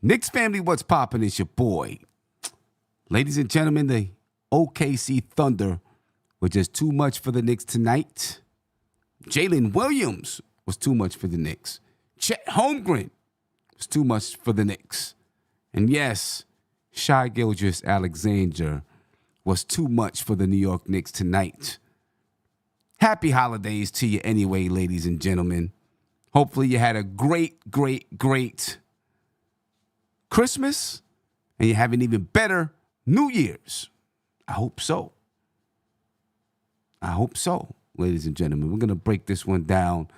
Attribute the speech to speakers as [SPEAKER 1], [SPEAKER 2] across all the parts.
[SPEAKER 1] Knicks family, what's poppin'? It's your boy. Ladies and gentlemen, the OKC Thunder were just too much for the Knicks tonight. Jalen Williams was too much for the Knicks. Chet Holmgren was too much for the Knicks. And yes, Gilgeous-Alexander was too much for the New York Knicks tonight. Happy holidays to you anyway, ladies and gentlemen. Hopefully you had a great Christmas, and you have an even better New Year's. I hope so. Ladies and gentlemen. We're going to break this one down.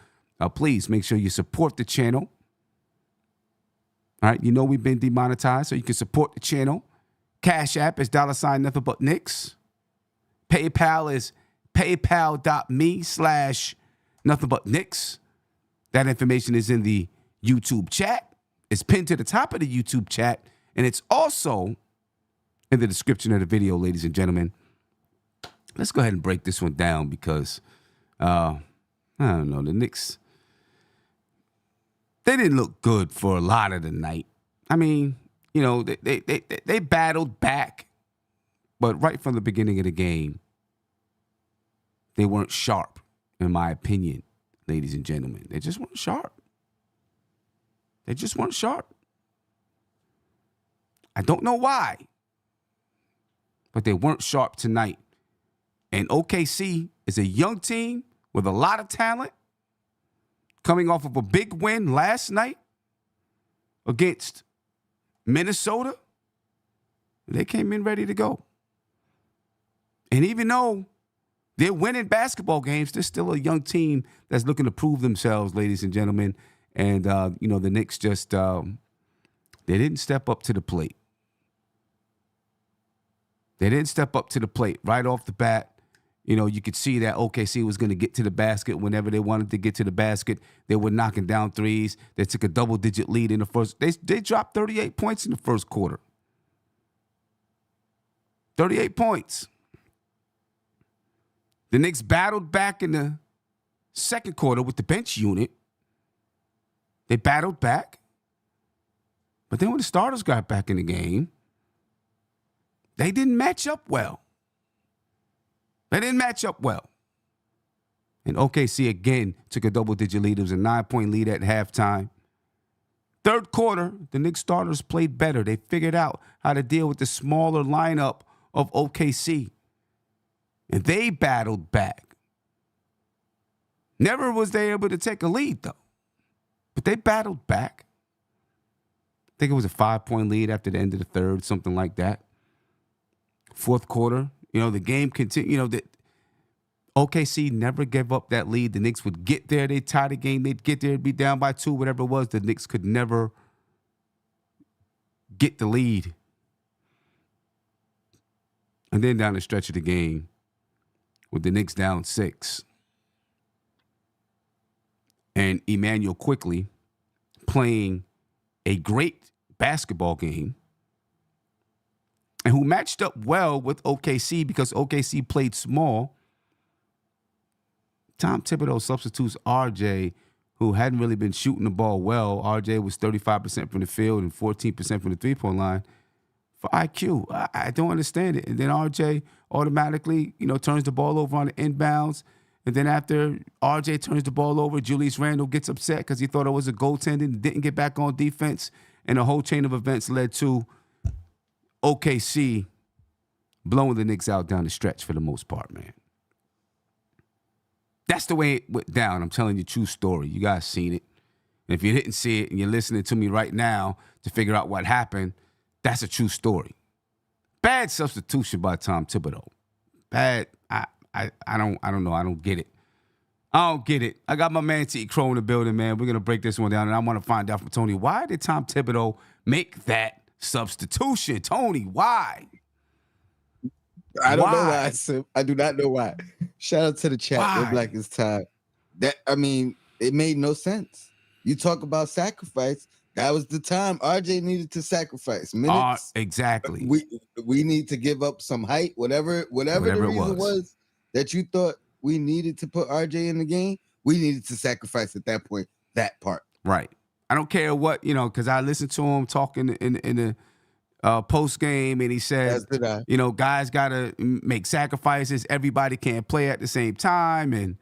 [SPEAKER 1] Please make sure you support the channel. All right, you know we've been demonetized, so you can support the channel. Cash App is $ nothing but Knicks. PayPal is paypal.me/nothing but Knicks. That information is in the YouTube chat. It's pinned to the top of the YouTube chat, and it's also in the description of the video, ladies and gentlemen. Let's go ahead and break this one down because, I don't know, the Knicks, they didn't look good for a lot of the night. I mean, you know, they battled back, but right from the beginning of the game, they weren't sharp, in my opinion, ladies and gentlemen. They just weren't sharp. I don't know why, but they weren't sharp tonight. And OKC is a young team with a lot of talent, coming off of a big win last night against Minnesota. They came in ready to go. And even though they're winning basketball games, they're still a young team that's looking to prove themselves, ladies and gentlemen. And, you know, the Knicks just, they didn't step up to the plate. Right off the bat. You know, you could see that OKC was going to get to the basket whenever they wanted to get to the basket. They were knocking down threes. They took a double-digit lead in the first. They dropped 38 points in the first quarter. 38 points. The Knicks battled back in the second quarter with the bench unit. They battled back. But then when the starters got back in the game, they didn't match up well. And OKC again took a double-digit lead. It was a 9-point lead at halftime. Third quarter, the Knicks starters played better. They figured out how to deal with the smaller lineup of OKC. And they battled back. Never was they able to take a lead, though. But they battled back. I think it was a 5-point lead after the end of the third, something like that. Fourth quarter, you know, the game continued. You know, the OKC never gave up that lead. The Knicks would get there. They'd tie the game. They'd get there, be down by 2, whatever it was. The Knicks could never get the lead. And then down the stretch of the game, with the Knicks down 6. And Emmanuel quickly playing a great basketball game and who matched up well with OKC because OKC played small. Tom Thibodeau substitutes RJ, who hadn't really been shooting the ball well. RJ was 35% from the field and 14% from the three-point line for IQ. I don't understand it. And then RJ automatically, you know, turns the ball over on the inbounds. And then after RJ turns the ball over, Julius Randle gets upset because he thought it was a goaltending and didn't get back on defense. And a whole chain of events led to OKC blowing the Knicks out down the stretch for the most part, man. That's the way it went down. I'm telling you, true story. You guys seen it. And if you didn't see it and you're listening to me right now to figure out what happened, that's a true story. Bad substitution by Tom Thibodeau. Bad. I don't know. I don't get it. I got my man T. Crow in the building, man. We're going to break this one down, and I want to find out from Tony, why did Tom Thibodeau make that substitution? Tony, why?
[SPEAKER 2] I don't know why. I do not know why. Shout out to the chat. We're Black is Time. It made no sense. You talk about sacrifice. That was the time RJ needed to sacrifice minutes.
[SPEAKER 1] Exactly.
[SPEAKER 2] We need to give up some height, whatever the reason was that you thought we needed to put RJ in the game. We needed to sacrifice at that point that part.
[SPEAKER 1] Right. I don't care what, because I listened to him talking in the post game, and he said, guys got to make sacrifices. Everybody can't play at the same time, and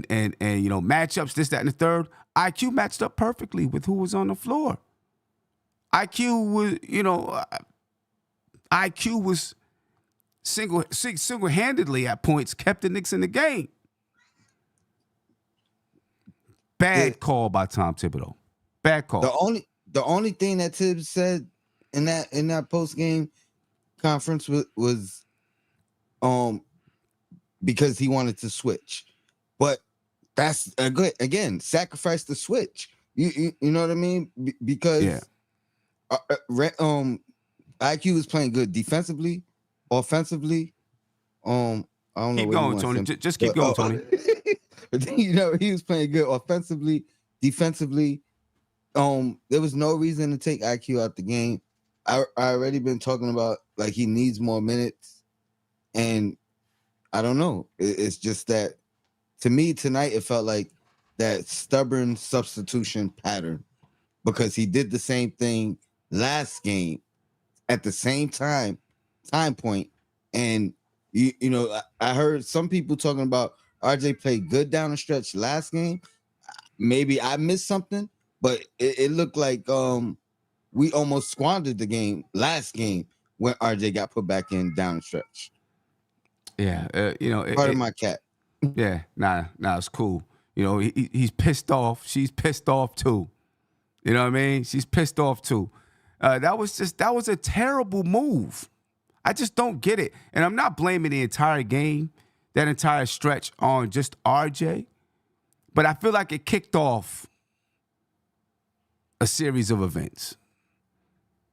[SPEAKER 1] matchups, this, that, and the third. IQ matched up perfectly with who was on the floor. IQ was single-handedly at points kept the Knicks in the game. Bad call by Tom Thibodeau. Bad call.
[SPEAKER 2] The only thing that Tibbs said in that post game conference was because he wanted to switch, but that's a good, again, sacrifice the switch. You know what I mean? Because IQ is playing good defensively, offensively. I don't know.
[SPEAKER 1] Keep going, Tony. Just keep going, Tony.
[SPEAKER 2] He was playing good offensively, defensively. There was no reason to take IQ out the game. I already been talking about, like, he needs more minutes, and I don't know. It's just that, to me tonight, it felt like that stubborn substitution pattern, because he did the same thing last game at the same time point, and I heard some people talking about RJ played good down the stretch last game. Maybe I missed something, but it looked like we almost squandered the game last game when RJ got put back in down the stretch.
[SPEAKER 1] Yeah,
[SPEAKER 2] part of my cat.
[SPEAKER 1] Yeah, nah, it's cool. He's pissed off. She's pissed off too. You know what I mean? She's pissed off too. That was a terrible move. I just don't get it. And I'm not blaming the entire game, that entire stretch, on just RJ. But I feel like it kicked off a series of events.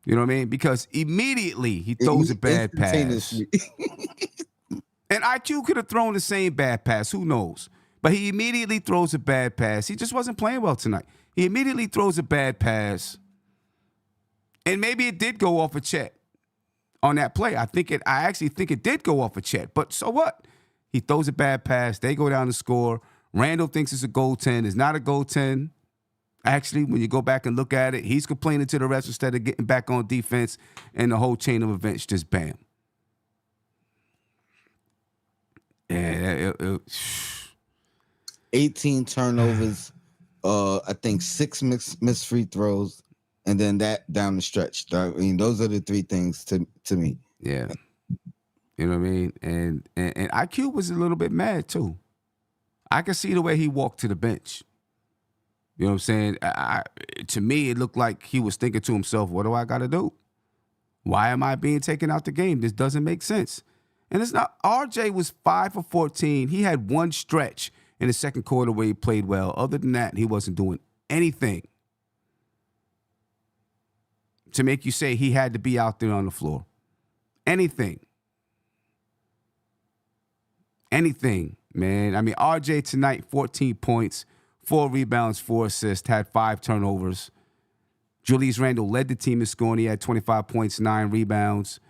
[SPEAKER 1] You know what I mean? Because immediately he throws a bad pass. And IQ could have thrown the same bad pass. Who knows? But he immediately throws a bad pass. He just wasn't playing well tonight. He immediately throws a bad pass. And maybe it did go off a Chet on that play. I actually think it did go off a Chet. But so what? He throws a bad pass. They go down to score. Randall thinks it's a goaltend. It's not a goaltend. Actually, when you go back and look at it, he's complaining to the refs instead of getting back on defense, and the whole chain of events just bam. Yeah,
[SPEAKER 2] 18 turnovers, I think 6 missed free throws, and then that down the stretch. I mean, those are the three things to me.
[SPEAKER 1] Yeah. You know what I mean? And IQ was a little bit mad too. I could see the way he walked to the bench. You know what I'm saying? To me, it looked like he was thinking to himself, what do I got to do? Why am I being taken out the game? This doesn't make sense. And it's not. RJ was 5 for 14. He had one stretch in the second quarter where he played well. Other than that, he wasn't doing anything to make you say he had to be out there on the floor. Anything, man. I mean, RJ tonight, 14 points, 4 rebounds, 4 assists, had 5 turnovers. Julius Randle led the team in scoring. He had 25 points, 9 rebounds.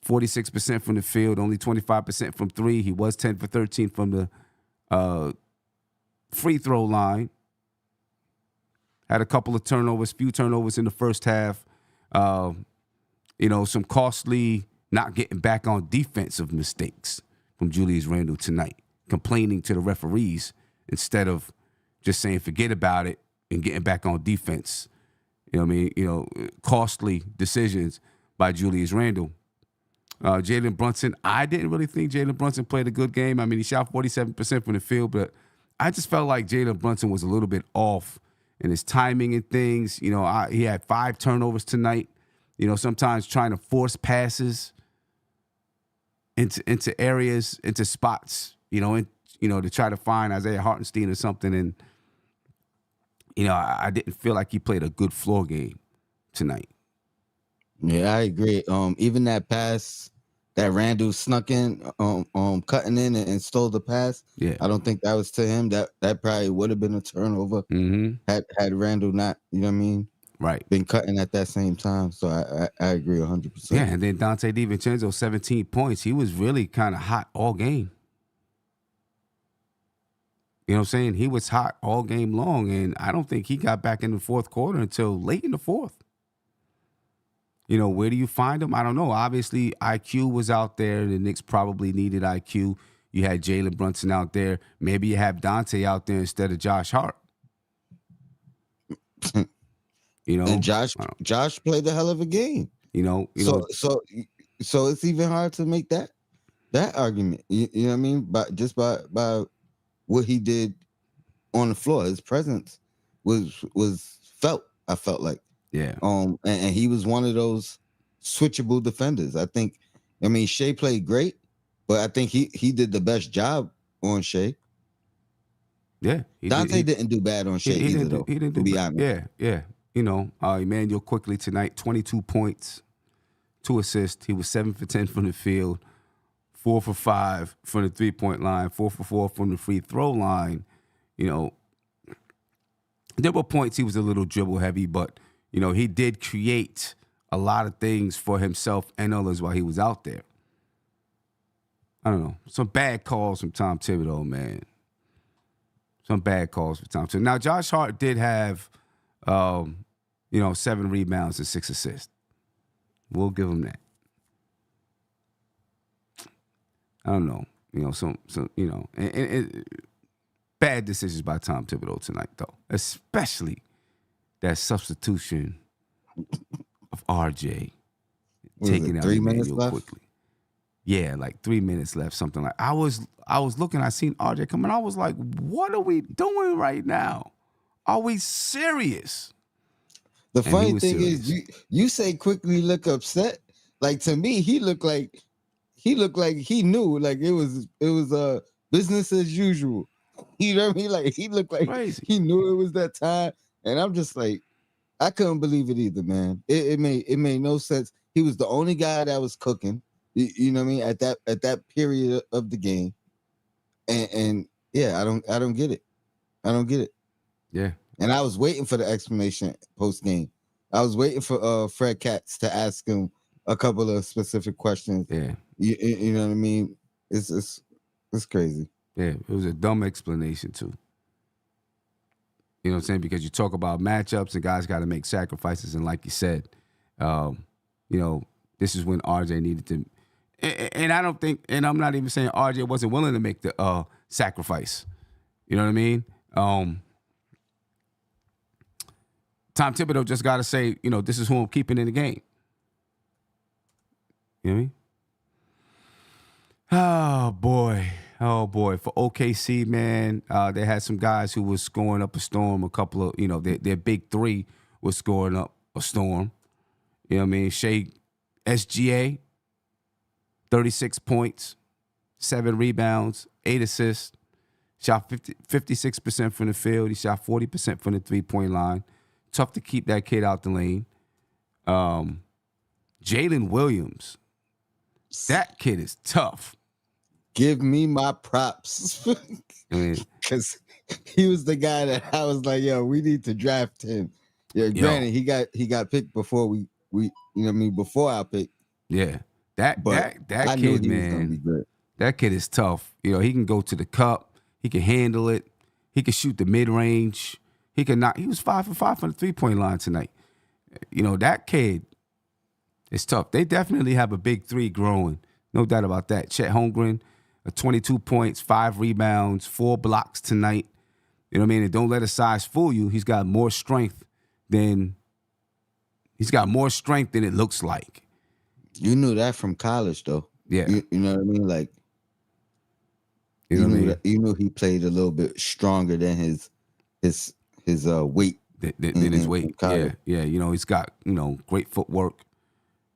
[SPEAKER 1] 46% from the field, only 25% from 3. He was 10 for 13 from the free throw line. Had a couple of turnovers, few turnovers in the first half. Some costly not getting back on defensive mistakes from Julius Randle tonight, complaining to the referees instead of just saying forget about it and getting back on defense. You know what I mean? Costly decisions by Julius Randle. Jalen Brunson, I didn't really think Jalen Brunson played a good game. I mean, he shot 47% from the field, but I just felt like Jalen Brunson was a little bit off in his timing and things. He had 5 turnovers tonight. Sometimes trying to force passes into areas, into spots, to try to find Isaiah Hartenstein or something. And, I didn't feel like he played a good floor game tonight.
[SPEAKER 2] Yeah, I agree. Even that pass that Randall snuck in, cutting in and stole the pass.
[SPEAKER 1] Yeah,
[SPEAKER 2] I don't think that was to him. That probably would have been a turnover. Had Randall not, you know what I mean?
[SPEAKER 1] Right.
[SPEAKER 2] Been cutting at that same time. So I agree 100%.
[SPEAKER 1] Yeah, and then Dante DiVincenzo, 17 points. He was really kind of hot all game. You know what I'm saying? He was hot all game long, and I don't think he got back in the fourth quarter until late in the fourth. You know, where do you find him? I don't know. Obviously, IQ was out there. The Knicks probably needed IQ. You had Jalen Brunson out there. Maybe you have Dante out there instead of Josh Hart. You know,
[SPEAKER 2] and Josh played a hell of a game. So it's even hard to make that argument. You know what I mean? By what he did on the floor, his presence was felt. I felt like,
[SPEAKER 1] yeah.
[SPEAKER 2] And he was one of those switchable defenders. I think. I mean, Shea played great, but I think he did the best job on Shea.
[SPEAKER 1] Yeah,
[SPEAKER 2] Dante didn't do bad on Shea either, though.
[SPEAKER 1] He didn't do bad. Yeah. You know, Emmanuel quickly tonight, 22 points, 2 assists. He was 7 for 10 from the field, 4 for 5 from the 3-point line, 4 for 4 from the free throw line. You know, there were points he was a little dribble heavy, but, you know, he did create a lot of things for himself and others while he was out there. I don't know. Some bad calls from Tom Thibodeau, man. Some bad calls for Tom Thibodeau. Now, Josh Hart did have, 7 rebounds and 6 assists. We'll give him that. I don't know. You know, some and bad decisions by Tom Thibodeau tonight, though. Especially that substitution of RJ taking out
[SPEAKER 2] 3 minutes left
[SPEAKER 1] quickly. Yeah, like 3 minutes left, something like. I was looking, I seen RJ coming. I was like, what are we doing right now? Are we serious?
[SPEAKER 2] The funny thing is, you say quickly look upset. Like, to me, he looked like he knew, like it was business as usual. You know what I mean? Like, he looked like
[SPEAKER 1] crazy.
[SPEAKER 2] He knew it was that time, and I'm just like, I couldn't believe it either, man. It made no sense. He was the only guy that was cooking. You know what I mean? At that period of the game, and yeah, I don't get it. I don't get it.
[SPEAKER 1] Yeah.
[SPEAKER 2] And I was waiting for the explanation post game. I was waiting for Fred Katz to ask him a couple of specific questions.
[SPEAKER 1] Yeah.
[SPEAKER 2] You know what I mean? It's crazy.
[SPEAKER 1] Yeah, it was a dumb explanation too. You know what I'm saying? Because you talk about matchups and guys got to make sacrifices, and like you said, this is when RJ needed to. And I don't think, and I'm not even saying RJ wasn't willing to make the sacrifice. You know what I mean? Tom Thibodeau just got to say, this is who I'm keeping in the game. You know what I mean? Oh, boy. For OKC, man, they had some guys who was scoring up a storm. A couple of, their big three was scoring up a storm. You know what I mean? Shea, SGA, 36 points, 7 rebounds, 8 assists. Shot 56% from the field. He shot 40% from the 3-point line. Tough to keep that kid out the lane. Jalen Williams, that kid is tough.
[SPEAKER 2] Give me my props. Because he was the guy that I was like, yo, we need to draft him. Yeah, granted, he got picked before we before I picked.
[SPEAKER 1] Yeah. That kid, man, that kid is tough. He can go to the cup. He can handle it. He can shoot the mid-range. He was 5 for 5 from the 3-point line tonight. That kid is tough. They definitely have a big three growing. No doubt about that. Chet Holmgren, 22 points, 5 rebounds, 4 blocks tonight. You know what I mean? And don't let his size fool you. He's got more strength than it looks like.
[SPEAKER 2] You knew that from college, though.
[SPEAKER 1] Yeah.
[SPEAKER 2] You know what I mean? Like, you knew he played a little bit stronger than his weight.
[SPEAKER 1] Than his weight. Yeah. He's got, great footwork.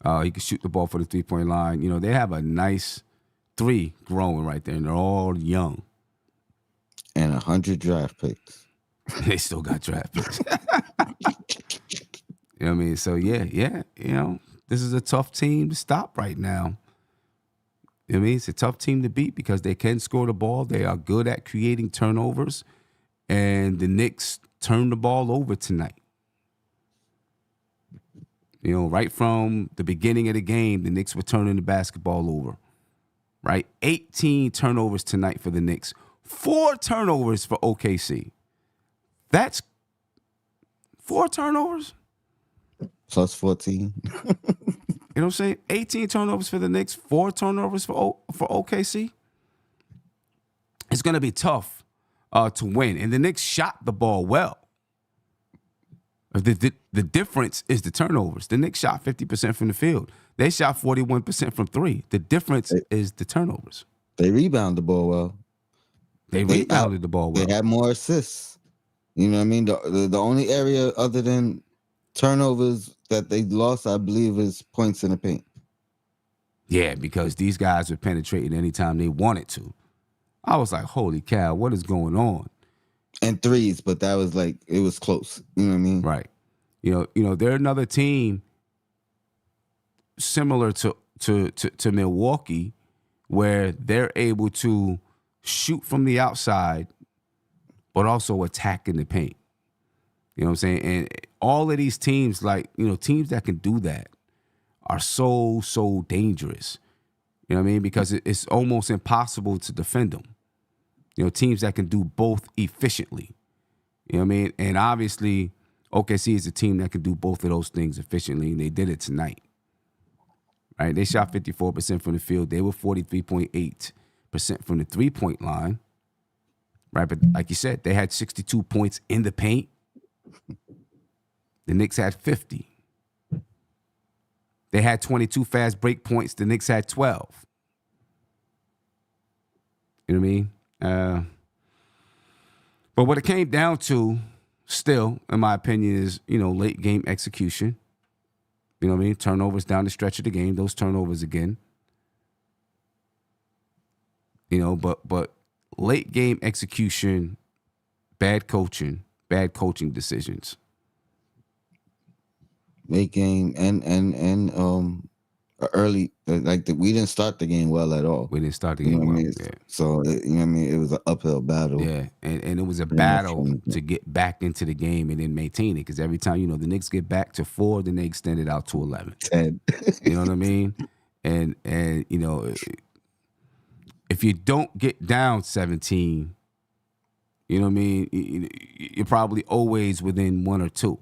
[SPEAKER 1] He can shoot the ball for the 3-point line. They have a nice 3 growing right there, and they're all young.
[SPEAKER 2] And 100 draft picks.
[SPEAKER 1] They still got draft picks. You know what I mean? So, yeah. This is a tough team to stop right now. You know what I mean? It's a tough team to beat because they can score the ball. They are good at creating turnovers. And the Knicks turned the ball over tonight. Right from the beginning of the game, the Knicks were turning the basketball over. Right? 18 turnovers tonight for the Knicks. 4 turnovers for OKC. That's 4 turnovers.
[SPEAKER 2] Plus 14.
[SPEAKER 1] You know what I'm saying? 18 turnovers for the Knicks, 4 turnovers for OKC. It's going to be tough to win. And the Knicks shot the ball well. The difference is the turnovers. The Knicks shot 50% from the field. They shot 41% from 3. The difference is the turnovers.
[SPEAKER 2] They rebounded the ball well.
[SPEAKER 1] They rebounded the ball well.
[SPEAKER 2] They had more assists. You know what I mean? The only area other than turnovers that they lost, I believe, is points in the paint.
[SPEAKER 1] Yeah, because these guys were penetrating anytime they wanted to. I was like, holy cow, what is going on?
[SPEAKER 2] And threes, but that was like, it was close. You know what I mean?
[SPEAKER 1] Right. You know, they're another team similar to Milwaukee, where they're able to shoot from the outside, but also attack in the paint. You know what I'm saying? And all of these teams, like, you know, teams that can do that are so dangerous. You know what I mean? Because it's almost impossible to defend them. You know, teams that can do both efficiently. You know what I mean? And obviously, OKC is a team that can do both of those things efficiently, and they did it tonight. Right? They shot 54% from the field. They were 43.8% from the three-point line. Right? But like you said, they had 62 points in the paint. The Knicks had 50. They had 22 fast break points. The Knicks had 12. You know what I mean? But what it came down to, still, in my opinion, is, you know, late game execution. You know what I mean? Turnovers down the stretch of the game. Those turnovers again. You know, but late game execution, bad coaching decisions.
[SPEAKER 2] Late game and early, we didn't start the game well at all.
[SPEAKER 1] We didn't start the game well. Yeah.
[SPEAKER 2] So, you know what I mean? It was an uphill battle.
[SPEAKER 1] Yeah, and it was a battle to get back into the game and then maintain it, because every time, you know, the Knicks get back to 4, then they extend it out to 11.
[SPEAKER 2] 10.
[SPEAKER 1] You know what I mean? And you know, if you don't get down 17, you know what I mean, you're probably always within 1 or 2.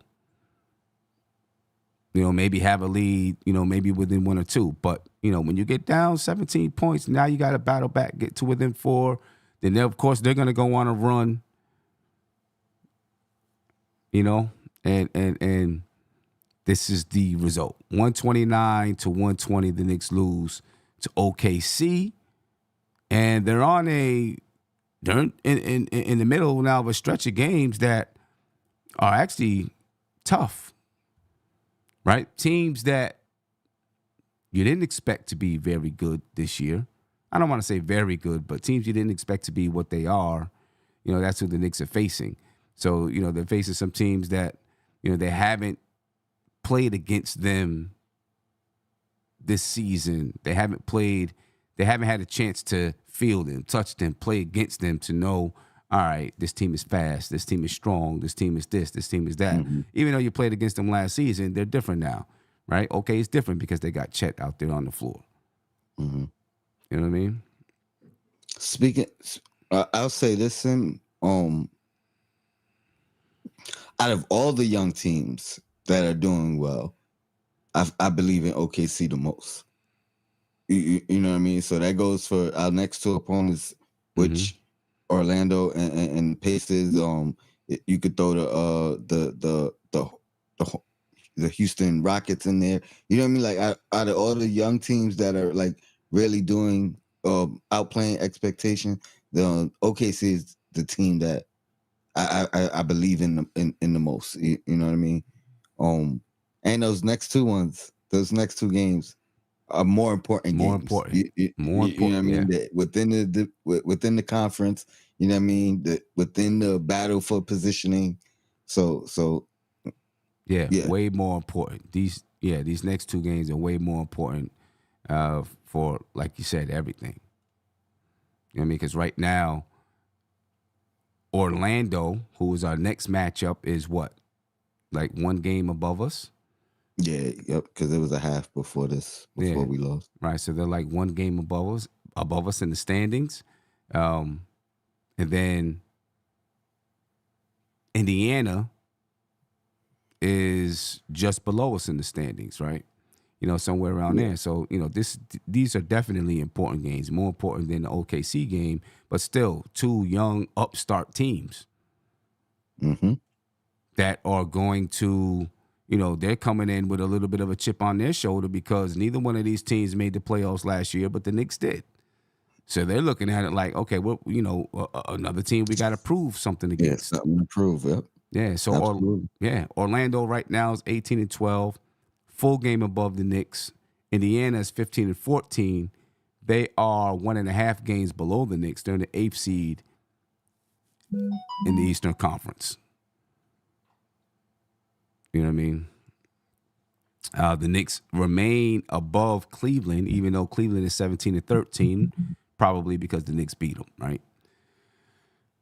[SPEAKER 1] You know, maybe have a lead, you know, maybe within 1 or 2. But, you know, when you get down 17 points, now you got to battle back, get to within 4. Then, of course, they're going to go on a run, you know, and this is the result. 129 to 120, the Knicks lose to OKC. And they're in the middle now of a stretch of games that are actually tough. Right? Teams that you didn't expect to be very good this year. I don't want to say very good, but teams you didn't expect to be what they are, you know, that's who the Knicks are facing. So, you know, they're facing some teams that, you know, they haven't played against them this season. They haven't had a chance to feel them, touch them, play against them to know, all right, this team is fast, this team is strong, this team is this team is that. Mm-hmm. Even though you played against them last season, they're different now, right? Okay, it's different because they got Chet out there on the floor. Mm-hmm. You know what I mean?
[SPEAKER 2] Speaking, I'll say this, out of all the young teams that are doing well, I believe in OKC the most. You know what I mean? So that goes for our next 2 opponents, which... Mm-hmm. Orlando and Pacers. You could throw the Houston Rockets in there. You know what I mean? Like out of all the young teams that are like really doing outplaying expectation, the OKC is the team that I believe in the most. You know what I mean? And those next 2 games are more important.
[SPEAKER 1] More
[SPEAKER 2] games.
[SPEAKER 1] important.
[SPEAKER 2] More important. You know what I mean?
[SPEAKER 1] Yeah.
[SPEAKER 2] That within the conference, you know what I mean? Within the battle for positioning. So
[SPEAKER 1] yeah, way more important. These next 2 games are way more important for, like you said, everything. You know what I mean? Because right now, Orlando, who is our next matchup, is what? Like 1 game above us?
[SPEAKER 2] Yeah, yep, because it was a half before we lost.
[SPEAKER 1] Right, so they're like 1 game above us in the standings. And then Indiana is just below us in the standings, right? Somewhere around there. So, these are definitely important games, more important than the OKC game, but still 2 young upstart teams that are going to, they're coming in with a little bit of a chip on their shoulder because neither one of these teams made the playoffs last year, but the Knicks did. So they're looking at it like, okay, well, another team we got to prove something against.
[SPEAKER 2] Yeah, something to prove, yep.
[SPEAKER 1] Yeah, so Orlando right now is 18-12, full game above the Knicks. Indiana is 15-14. They are 1.5 games below the Knicks. They're in the 8th seed in the Eastern Conference. You know what I mean? The Knicks remain above Cleveland, even though Cleveland is 17-13, probably because the Knicks beat them, right?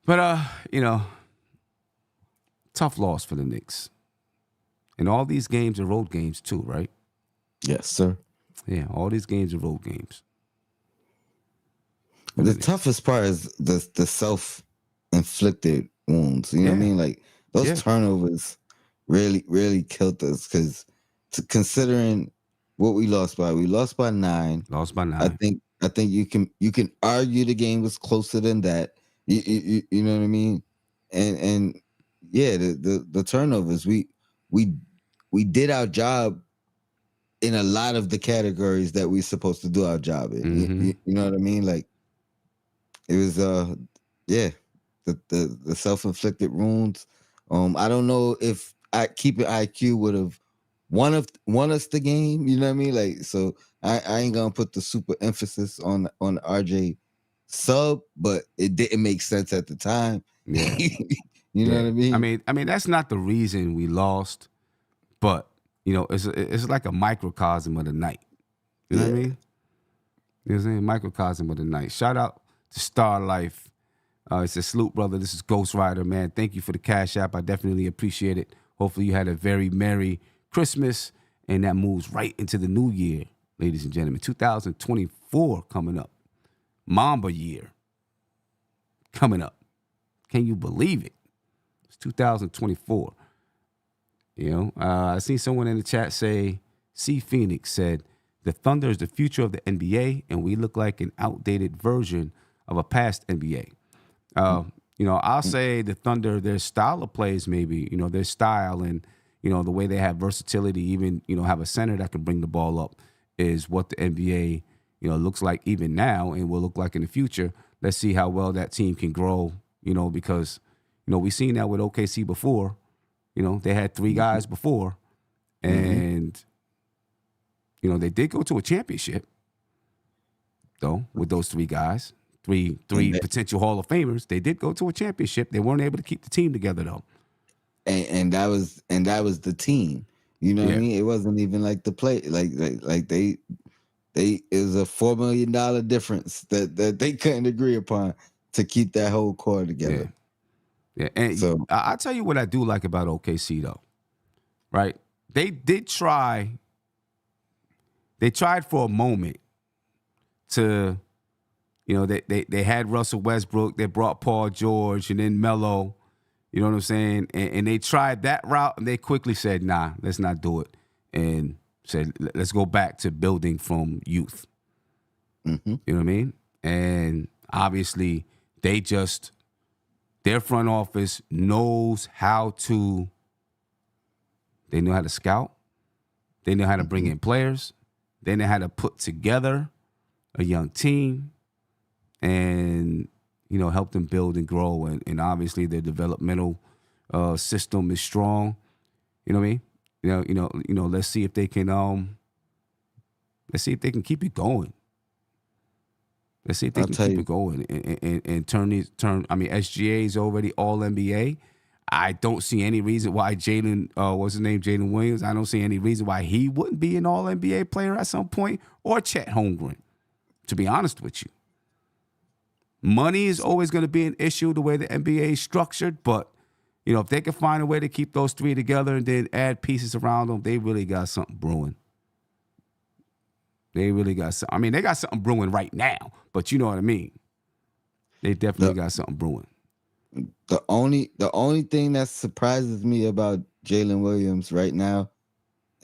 [SPEAKER 1] But tough loss for the Knicks. And all these games are road games too, right?
[SPEAKER 2] Yes, sir.
[SPEAKER 1] Yeah, all these games are road games.
[SPEAKER 2] The toughest part is the self-inflicted wounds. You know what I mean? Like those turnovers really killed us because considering what we lost by 9.
[SPEAKER 1] Lost by 9.
[SPEAKER 2] I think you can argue the game was closer than that. You know what I mean? And yeah, the turnovers we did our job in a lot of the categories that we're supposed to do our job in. You know what I mean? Like it was the self-inflicted wounds. I don't know if keeping IQ would have won us the game. You know what I mean? Like, so I ain't gonna put the super emphasis on RJ sub, but it didn't make sense at the time.
[SPEAKER 1] Yeah.
[SPEAKER 2] You know what I mean?
[SPEAKER 1] I mean that's not the reason we lost, but it's like a microcosm of the night. You know what I mean? You know what I'm saying? Microcosm of the night. Shout out to Star Life. It says, salute, brother. This is Ghost Rider, man. Thank you for the Cash App. I definitely appreciate it. Hopefully you had a very Merry Christmas, and that moves right into the new year, ladies and gentlemen. 2024 coming up. Mamba year coming up. Can you believe it? It's 2024. I seen someone in the chat say, C. Phoenix said, the Thunder is the future of the NBA, and we look like an outdated version of a past NBA. I'll say the Thunder, their style of plays, maybe, their style and, the way they have versatility, even, have a center that can bring the ball up is what the NBA, looks like even now and will look like in the future. Let's see how well that team can grow, because, we've seen that with OKC before. They had 3 guys before, and, they did go to a championship, though, with those 3 guys. Three potential Hall of Famers. They did go to a championship. They weren't able to keep the team together though.
[SPEAKER 2] And that was the team. You know what I mean? It wasn't even like the play. Like they it was a $4 million difference that they couldn't agree upon to keep that whole core together.
[SPEAKER 1] Yeah. And so I'll tell you what I do like about OKC though. Right? They did try. They tried for a moment to. They had Russell Westbrook. They brought Paul George and then Melo. You know what I'm saying? And they tried that route, and they quickly said, nah, let's not do it. And said, let's go back to building from youth. You know what I mean? And obviously, their front office knows how to, they know how to scout. They know how to bring in players. They know how to put together a young team. And, help them build and grow. And obviously their developmental system is strong. You know what I mean? Let's see if they can keep it going. Let's see if they can keep it going and turn. SGA is already all NBA. I don't see any reason why Jalen Williams, I don't see any reason why he wouldn't be an all NBA player at some point, or Chet Holmgren, to be honest with you. Money is always going to be an issue the way the NBA is structured, but, if they can find a way to keep those 3 together and then add pieces around them, they really got something brewing. They really got something. They got something brewing right now, but you know what I mean. They definitely got something brewing.
[SPEAKER 2] The only thing that surprises me about Jalen Williams right now,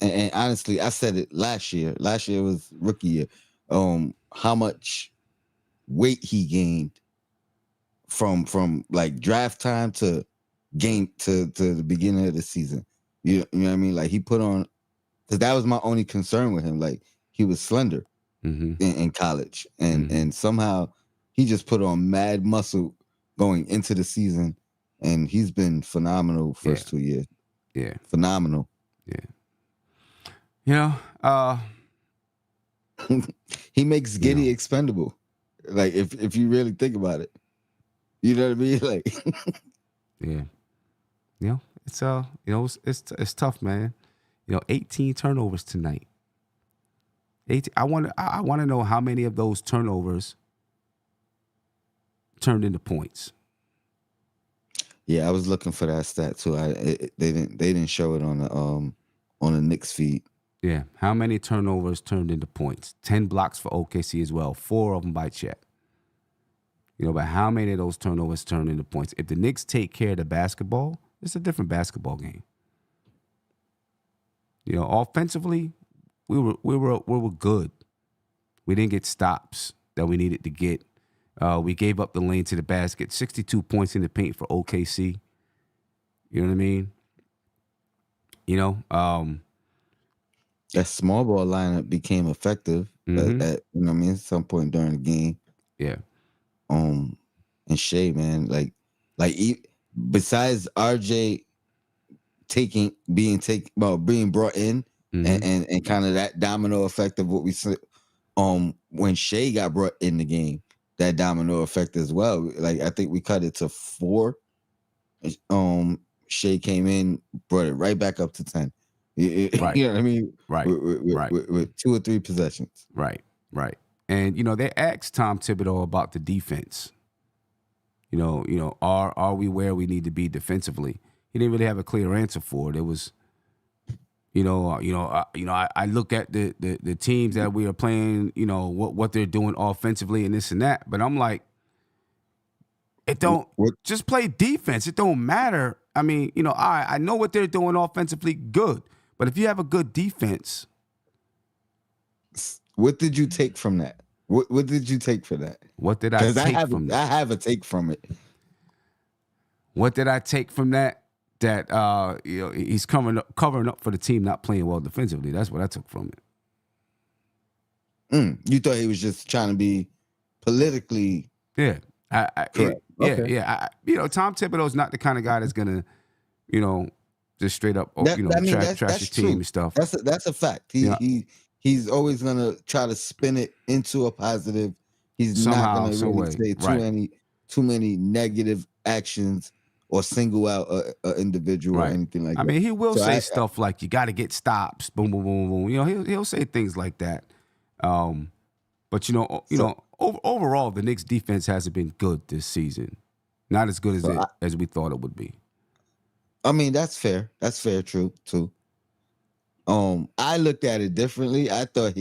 [SPEAKER 2] and honestly, I said it last year. Last year was rookie year. How much weight he gained from like draft time to game to the beginning of the season. You know what I mean? Like he put on, because that was my only concern with him. Like he was slender in college, and somehow he just put on mad muscle going into the season, and he's been phenomenal first 2 years.
[SPEAKER 1] Yeah,
[SPEAKER 2] phenomenal.
[SPEAKER 1] Yeah,
[SPEAKER 2] he makes Giddey expendable. Like if you really think about it, you know what I mean? Like,
[SPEAKER 1] it's it's tough, man. 18 turnovers tonight. 18. I want to know how many of those turnovers turned into points.
[SPEAKER 2] Yeah, I was looking for that stat too. They didn't show it on the Knicks feed.
[SPEAKER 1] Yeah, how many turnovers turned into points? 10 blocks for OKC as well. 4 of them by Chet. But how many of those turnovers turned into points? If the Knicks take care of the basketball, it's a different basketball game. Offensively, we were good. We didn't get stops that we needed to get. We gave up the lane to the basket. 62 points in the paint for OKC. You know what I mean?
[SPEAKER 2] That small ball lineup became effective at some point during the game.
[SPEAKER 1] Yeah.
[SPEAKER 2] And Shea, man, like besides RJ being brought in and kind of that domino effect of what we said, when Shea got brought in the game, that domino effect as well. Like I think we cut it to 4. Shea came in, brought it right back up to 10.
[SPEAKER 1] Right.
[SPEAKER 2] You know what I mean?
[SPEAKER 1] Right.
[SPEAKER 2] With 2 or 3 possessions.
[SPEAKER 1] Right. And they asked Tom Thibodeau about the defense. Are we where we need to be defensively? He didn't really have a clear answer for it. It was, I look at the teams that we are playing, what they're doing offensively and this and that, but I'm like, it don't just play defense. It don't matter. I mean, I know what they're doing offensively, good, but if you have a good defense.
[SPEAKER 2] What did you take from that? What did you take for that?
[SPEAKER 1] What did I take from that?
[SPEAKER 2] I have a take from it.
[SPEAKER 1] What did I take from that? That he's covering up for the team not playing well defensively. That's what I took from
[SPEAKER 2] it. You thought he was just trying to be politically
[SPEAKER 1] correct.
[SPEAKER 2] Okay.
[SPEAKER 1] Tom Thibodeau's not the kind of guy that's gonna, just straight up, trash his team and stuff.
[SPEAKER 2] That's a fact. He's always gonna try to spin it into a positive. He's not gonna really say too many negative actions or single out an individual or anything like that.
[SPEAKER 1] I mean, he will say stuff like, you got to get stops, boom, boom, boom, boom. He'll say things like that. But, overall, the Knicks defense hasn't been good this season. Not as good as we thought it would be.
[SPEAKER 2] I mean, that's fair. That's fair, true, too. I looked at it differently. I thought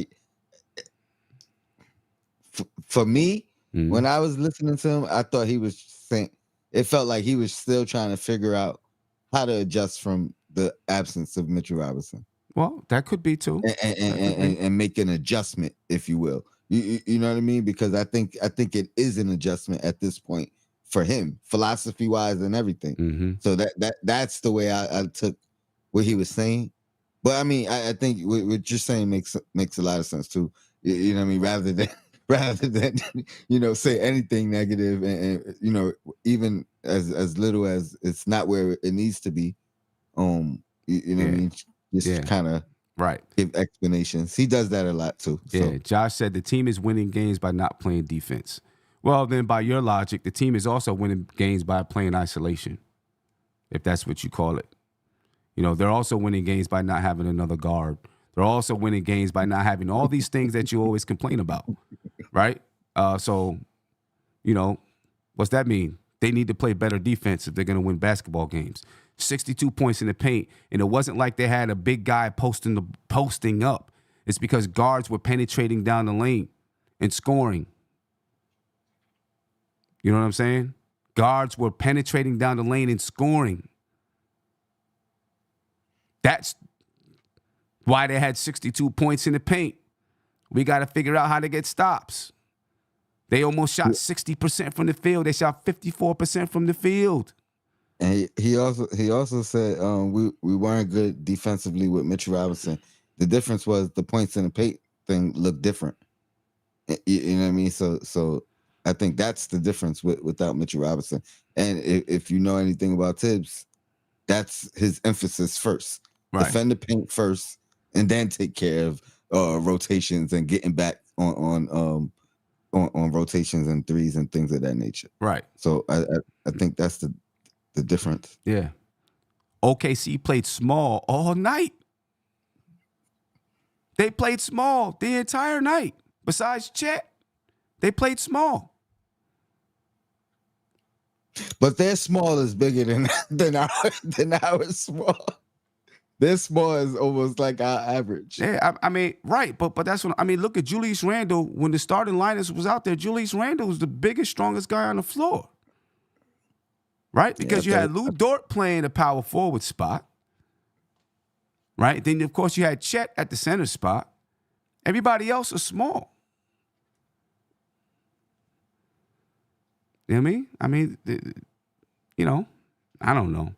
[SPEAKER 2] for me, when I was listening to him, I thought he was saying, it felt like he was still trying to figure out how to adjust from the absence of Mitchell Robinson.
[SPEAKER 1] Well, that could be too,
[SPEAKER 2] and make an adjustment, if you will. You know what I mean? Because I think it is an adjustment at this point for him, philosophy wise and everything. So that's the way I took what he was saying. But I mean, I think what you're saying makes a lot of sense too. You know what I mean? Rather than say anything negative and even as little as it's not where it needs to be. What I mean? Just kind of give explanations. He does that a lot too. So.
[SPEAKER 1] Yeah, Josh said the team is winning games by not playing defense. Well, then by your logic, the team is also winning games by playing isolation, if that's what you call it. They're also winning games by not having another guard. They're also winning games by not having all these things that you always complain about, right? So, what's that mean? They need to play better defense if they're going to win basketball games. 62 points in the paint, and it wasn't like they had a big guy posting up. It's because guards were penetrating down the lane and scoring. You know what I'm saying? Guards were penetrating down the lane and scoring. That's why they had 62 points in the paint. We got to figure out how to get stops. They almost shot 60% from the field. They shot 54% from the field.
[SPEAKER 2] And he also said we weren't good defensively with Mitchell Robinson. The difference was the points in the paint thing looked different. You know what I mean? So I think that's the difference without Mitchell Robinson. And if you know anything about Tibbs, that's his emphasis first.
[SPEAKER 1] Right.
[SPEAKER 2] Defend the paint first, and then take care of rotations and getting back on rotations and threes and things of that nature.
[SPEAKER 1] Right.
[SPEAKER 2] So I think that's the difference.
[SPEAKER 1] Yeah. OKC played small all night. They played small the entire night. Besides Chet, they played small.
[SPEAKER 2] But their small is bigger than our small. Their small is almost like our average.
[SPEAKER 1] Yeah, I mean, right. But that's what I mean. Look at Julius Randle. When the starting lineup was out there, Julius Randle was the biggest, strongest guy on the floor. Right? Because you had Lou Dort playing the power forward spot. Right? Then, of course, you had Chet at the center spot. Everybody else is small. You know what I mean? I mean, I don't know.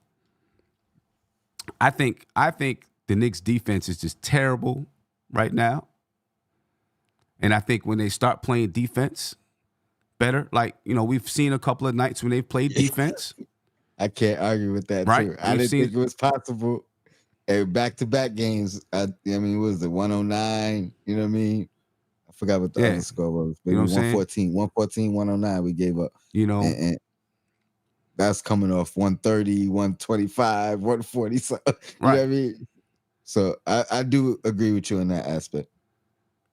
[SPEAKER 1] I think the Knicks defense is just terrible right now. And I think when they start playing defense better, like, we've seen a couple of nights when they've played defense.
[SPEAKER 2] I can't argue with that,
[SPEAKER 1] right?
[SPEAKER 2] Too. I didn't think it was possible. And back-to-back games, I mean, what was it, 109? You know what I mean? I forgot what the other score was. Maybe 114, 109 we gave up. And that's coming off 130, 125, 140. So, you know what I mean? So I do agree with you in that aspect.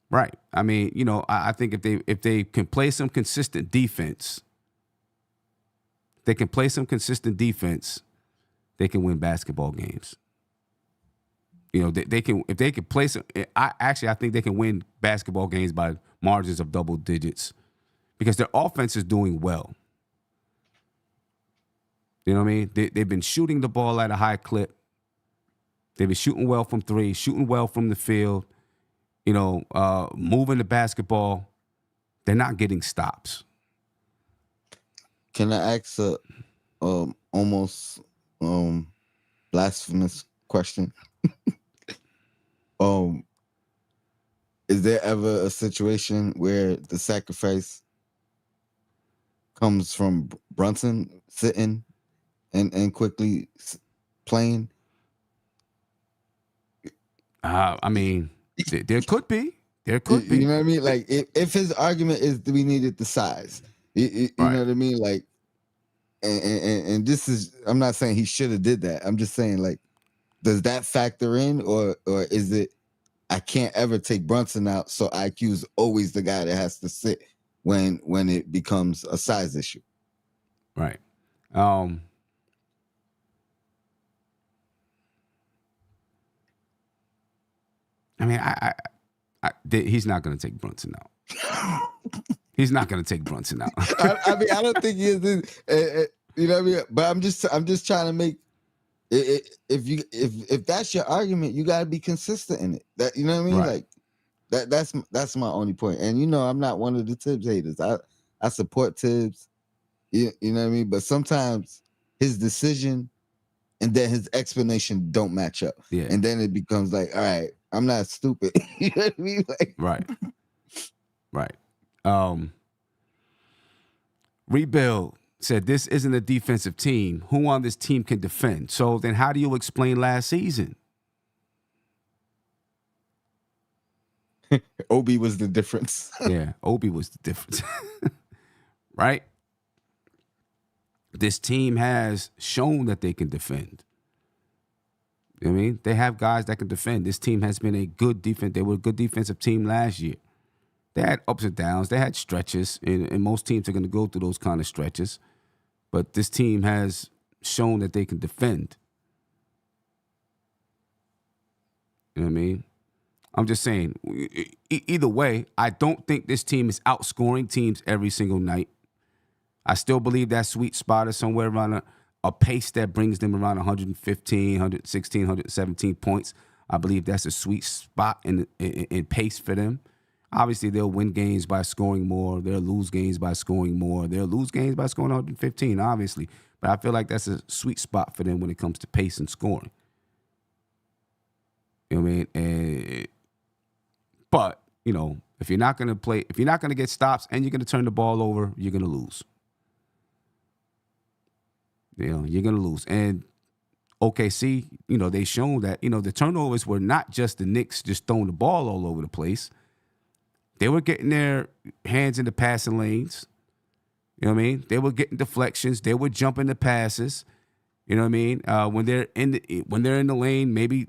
[SPEAKER 1] Right. I mean, I think if they can play some consistent defense, they can win basketball games. They can, if they can play some. I think they can win basketball games by margins of double digits because their offense is doing well. You know what I mean? They've been shooting the ball at a high clip. They've been shooting well from three, shooting well from the field. Moving the basketball. They're not getting stops.
[SPEAKER 2] Can I ask a almost blasphemous question? Is there ever a situation where the sacrifice comes from Brunson sitting and quickly playing?
[SPEAKER 1] I mean, there could be. There could be.
[SPEAKER 2] You know what I mean? Like, if his argument is we needed the size, you know what I mean? Like, and this is, I'm not saying he should have did that. I'm just saying, like, does that factor in, or is it I can't ever take Brunson out, so IQ's always the guy that has to sit when it becomes a size issue?
[SPEAKER 1] Right. I mean, he's not going to take Brunson out. He's not going to take Brunson out.
[SPEAKER 2] I mean, I don't think he is. You know what I mean? But I'm just trying to make it. If that's your argument, you got to be consistent in it. That, you know what I mean?
[SPEAKER 1] Right.
[SPEAKER 2] Like that's my only point. And I'm not one of the Tibbs haters. I support Tibbs. You know what I mean? But sometimes his decision and then his explanation don't match up.
[SPEAKER 1] Yeah.
[SPEAKER 2] And then it becomes like, all right, I'm not stupid. You know what I mean? Like,
[SPEAKER 1] Right. Rebuild said this isn't a defensive team. Who on this team can defend? So then how do you explain last season?
[SPEAKER 2] Obi was the difference.
[SPEAKER 1] Yeah, Obi was the difference. Right? This team has shown that they can defend. You know what I mean? They have guys that can defend. This team has been a good defense. They were a good defensive team last year. They had ups and downs. They had stretches, and most teams are going to go through those kind of stretches. But this team has shown that they can defend. You know what I mean? I'm just saying, either way, I don't think this team is outscoring teams every single night. I still believe that sweet spot is somewhere around a pace that brings them around 115, 116, 117 points. I believe that's a sweet spot in pace for them. Obviously, they'll win games by scoring more. They'll lose games by scoring more. They'll lose games by scoring 115, obviously. But I feel like that's a sweet spot for them when it comes to pace and scoring. You know what I mean? But, you know, if you're not going to get stops and you're going to turn the ball over, you're going to lose. You know, you're going to lose. And OKC, you know, they shown that, you know, the turnovers were not just the Knicks just throwing the ball all over the place. They were getting their hands in the passing lanes. You know what I mean? They were getting deflections. They were jumping the passes. You know what I mean? When they're in the lane, maybe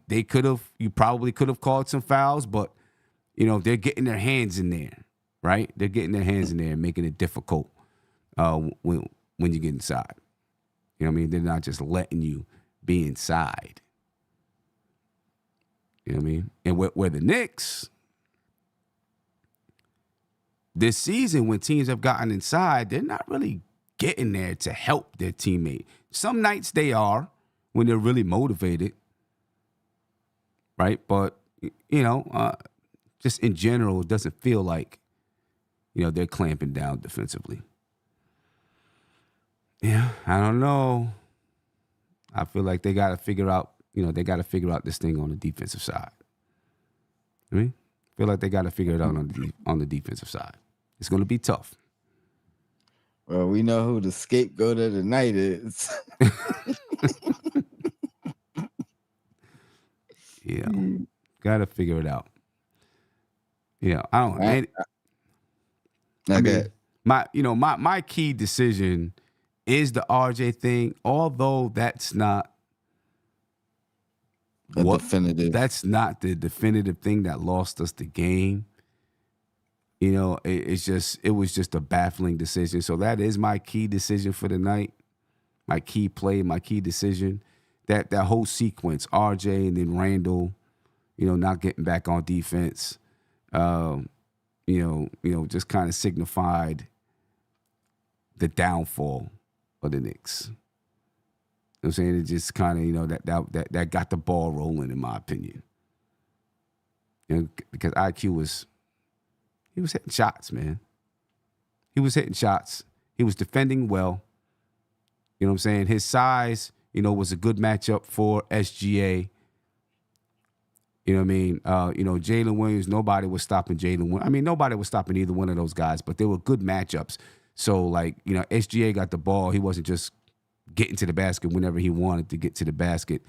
[SPEAKER 1] you probably could have called some fouls, but you know, they're getting their hands in there, right? They're getting their hands in there and making it difficult when you get inside. You know what I mean? They're not just letting you be inside. You know what I mean? And where the Knicks, this season, when teams have gotten inside, they're not really getting there to help their teammate. Some nights they are when they're really motivated, right? But, you know, just in general, it doesn't feel like, you know, they're clamping down defensively. Yeah, I don't know. I feel like they got to figure out, you know, this thing on the defensive side. I mean, I feel like they got to figure it out on the defensive side. It's going to be tough.
[SPEAKER 2] Well, we know who the scapegoat of the night is.
[SPEAKER 1] Yeah, got to figure it out. Yeah, I don't. I mean, my key decision is the RJ thing, although that's not
[SPEAKER 2] definitive.
[SPEAKER 1] That's not the definitive thing that lost us the game. You know, it was just a baffling decision. So that is my key decision for the night. My key play, my key decision. That whole sequence, RJ and then Randall, you know, not getting back on defense. You know, just kind of signified the downfall of the Knicks. You know what I'm saying? It just kind of, you know, that got the ball rolling, in my opinion. You know, because IQ was hitting shots, man. He was hitting shots. He was defending well. You know what I'm saying? His size, you know, was a good matchup for SGA. You know what I mean? You know, Jalen Williams, nobody was stopping Jalen Williams. I mean, nobody was stopping either one of those guys, but they were good matchups. So, like, you know, SGA got the ball. He wasn't just getting to the basket whenever he wanted to get to the basket.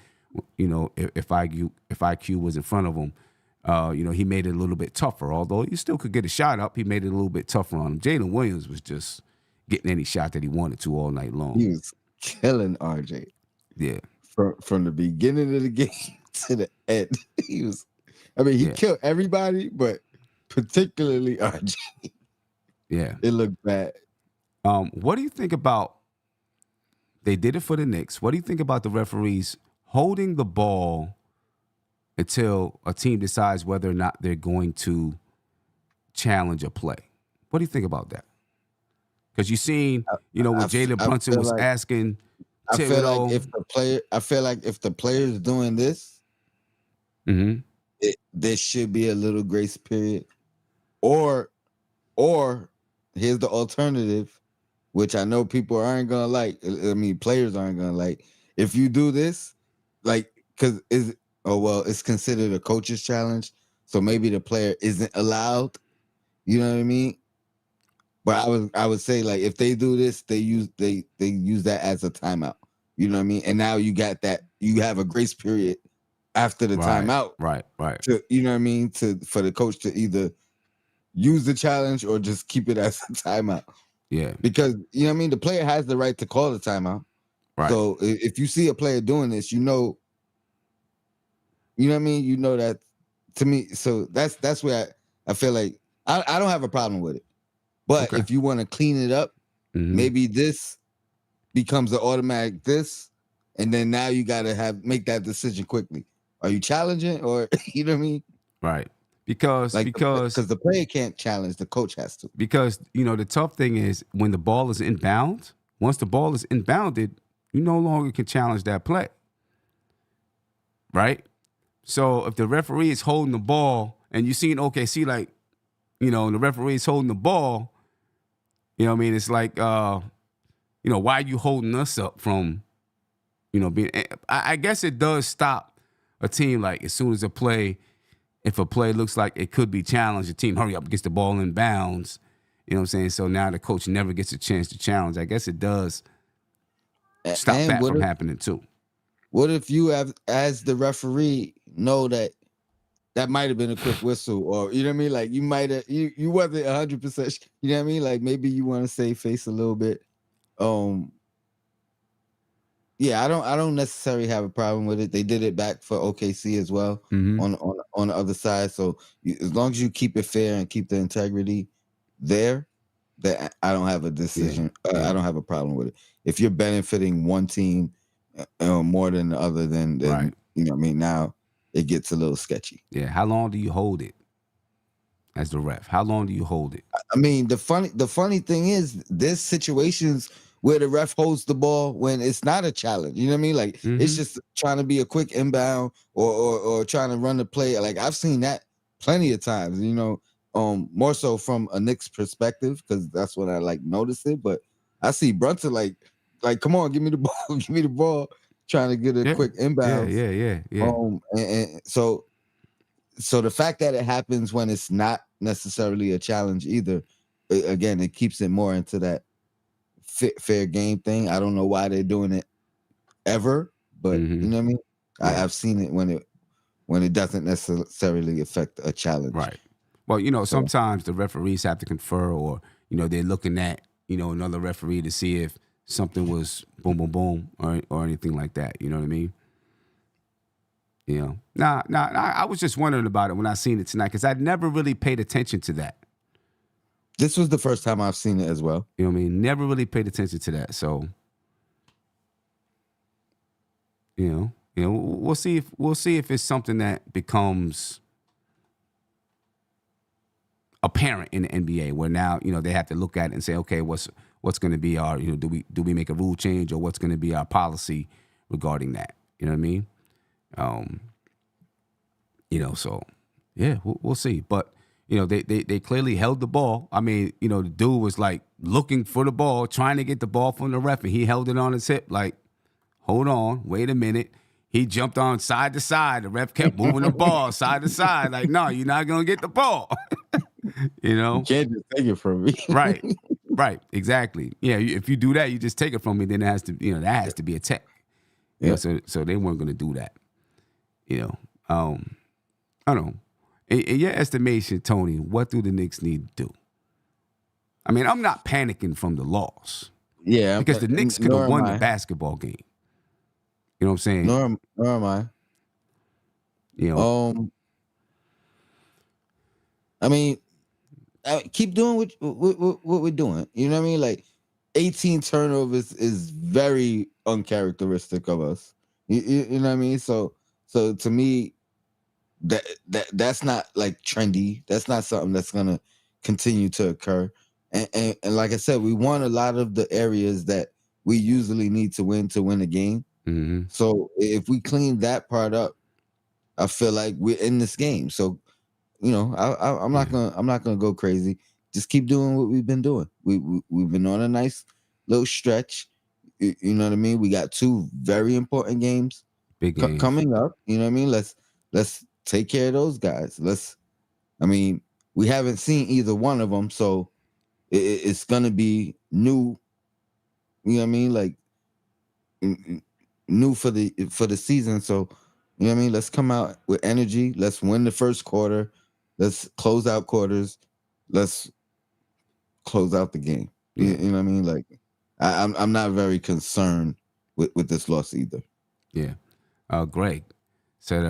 [SPEAKER 1] You know, if IQ was in front of him, you know, he made it a little bit tougher. Although he still could get a shot up, he made it a little bit tougher on him. Jalen Williams was just getting any shot that he wanted to all night long.
[SPEAKER 2] He was killing RJ.
[SPEAKER 1] Yeah.
[SPEAKER 2] From the beginning of the game to the end. He killed everybody, but particularly RJ.
[SPEAKER 1] Yeah.
[SPEAKER 2] It looked bad.
[SPEAKER 1] What do you think about, they did it for the Knicks. What do you think about the referees holding the ball until a team decides whether or not they're going to challenge a play? What do you think about that? Because you've seen, you know, when Jalen Brunson was asking Thibodeau.
[SPEAKER 2] I feel like if the player's doing this, there should be a little grace period. Or here's the alternative, which I know people aren't gonna like. I mean, players aren't gonna like. If you do this, like, because it's considered a coach's challenge, so maybe the player isn't allowed. You know what I mean? But I would say, like, if they do this, they use that as a timeout. You know what I mean? And now you got that, you have a grace period after the timeout.
[SPEAKER 1] Right.
[SPEAKER 2] To, you know what I mean? For the coach to either use the challenge or just keep it as a timeout.
[SPEAKER 1] Yeah.
[SPEAKER 2] Because, you know what I mean? The player has the right to call the timeout.
[SPEAKER 1] Right.
[SPEAKER 2] So if you see a player doing this, you know what I mean? You know that, to me. So that's where I feel like I don't have a problem with it. But if you want to clean it up, maybe this becomes an automatic this, and then now you got to make that decision quickly. Are you challenging, or you know what I mean?
[SPEAKER 1] Right. because
[SPEAKER 2] the player can't challenge, the coach has to.
[SPEAKER 1] Because the tough thing is when the ball is inbound. Once the ball is inbounded, you no longer can challenge that play, right? So if the referee is holding the ball and you see an OKC like, and the referee is holding the ball, what I mean? It's like, why are you holding us up from, being? I guess it does stop a team like as soon as if a play looks like it could be challenged, the team hurry up, gets the ball in bounds. You know what I'm saying? So now the coach never gets a chance to challenge. I guess it does stop that from happening too.
[SPEAKER 2] What if you have, as the referee, know that might have been a quick whistle, or you know what I mean? Like you might have, you wasn't 100%. You know what I mean? Like maybe you want to save face a little bit. Yeah, I don't necessarily have a problem with it. They did it back for OKC as well on the other side. So as long as you keep it fair and keep the integrity there, that I don't have a decision. I don't have a problem with it. If you're benefiting one team more than the other, then
[SPEAKER 1] right.
[SPEAKER 2] You know what I mean? Now it gets a little sketchy.
[SPEAKER 1] Yeah. How long do you hold it as the ref? How long do you hold it?
[SPEAKER 2] I mean, the funny thing is there's situations where the ref holds the ball when it's not a challenge. You know what I mean? Like it's just trying to be a quick inbound or trying to run the play. Like I've seen that plenty of times, more so from a Knicks perspective, because that's when I like noticed it. But I see Brunson like, come on, give me the ball, give me the ball, trying to get a quick inbound.
[SPEAKER 1] Yeah.
[SPEAKER 2] And so the fact that it happens when it's not necessarily a challenge either, again, it keeps it more into that fair game thing. I don't know why they're doing it ever, but you know what I mean? Yeah. I've seen it when it doesn't necessarily affect a challenge.
[SPEAKER 1] Right. Well, sometimes the referees have to confer, or they're looking at another referee to see if something was boom, boom, boom, or anything like that. You know what I mean? I was just wondering about it when I seen it tonight, because I'd never really paid attention to that.
[SPEAKER 2] This was the first time I've seen it as well.
[SPEAKER 1] You know what I mean? Never really paid attention to that. So, we'll see if it's something that becomes apparent in the NBA, where now they have to look at it and say, okay, what's going to be our do we make a rule change, or what's going to be our policy regarding that? You know what I mean? So yeah, we'll see. But they clearly held the ball. I mean, the dude was like looking for the ball, trying to get the ball from the ref, and he held it on his hip. Like, hold on, wait a minute. He jumped on side to side. The ref kept moving the ball side to side. Like, no, you're not gonna get the ball. You
[SPEAKER 2] can't just take it from me.
[SPEAKER 1] Right, exactly. Yeah, if you do that, you just take it from me. Then it has to, that has to be a tech. Yeah. So they weren't gonna do that. I don't know. In your estimation, Tony, what do the Knicks need to do? I mean, I'm not panicking from the loss.
[SPEAKER 2] Yeah.
[SPEAKER 1] Because the Knicks could have won the basketball game. You know what I'm saying?
[SPEAKER 2] Nor am I. I mean, keep doing what we're doing. You know what I mean? Like 18 turnovers is very uncharacteristic of us. You know what I mean? So to me, that's not like trendy. That's not something that's gonna continue to occur. And like I said, we won a lot of the areas that we usually need to win a game.
[SPEAKER 1] Mm-hmm.
[SPEAKER 2] So if we clean that part up, I feel like we're in this game. So I'm not gonna go crazy. Just keep doing what we've been doing. We've been on a nice little stretch. You know what I mean? We got 2 very important games,
[SPEAKER 1] big games
[SPEAKER 2] coming up. You know what I mean? Let's take care of those guys. We haven't seen either one of them, so it's gonna be new. You know what I mean? Like new for the season. So you know what I mean? Let's come out with energy. Let's win the first quarter. Let's close out quarters. Let's close out the game. You know what I mean? Like I'm not very concerned with this loss either.
[SPEAKER 1] Yeah. Greg said,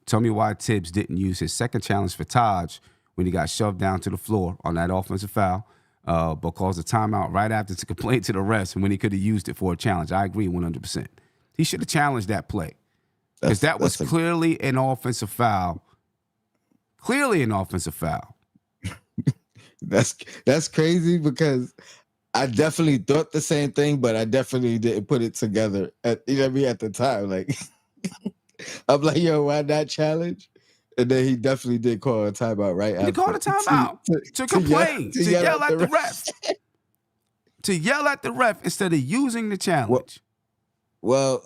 [SPEAKER 1] tell me why Tibbs didn't use his second challenge for Taj when he got shoved down to the floor on that offensive foul, but calls a timeout right after to complain to the refs when he could have used it for a challenge. I agree 100%. He should have challenged that play, because that was clearly an offensive foul. Clearly an offensive foul.
[SPEAKER 2] That's crazy because I definitely thought the same thing, but I definitely didn't put it together. You know what I mean? At the time, like I'm like, yo, why not challenge? And then he definitely did call a timeout right
[SPEAKER 1] He
[SPEAKER 2] after.
[SPEAKER 1] called a timeout to complain, to yell at the ref. To yell at the ref instead of using the challenge.
[SPEAKER 2] Well,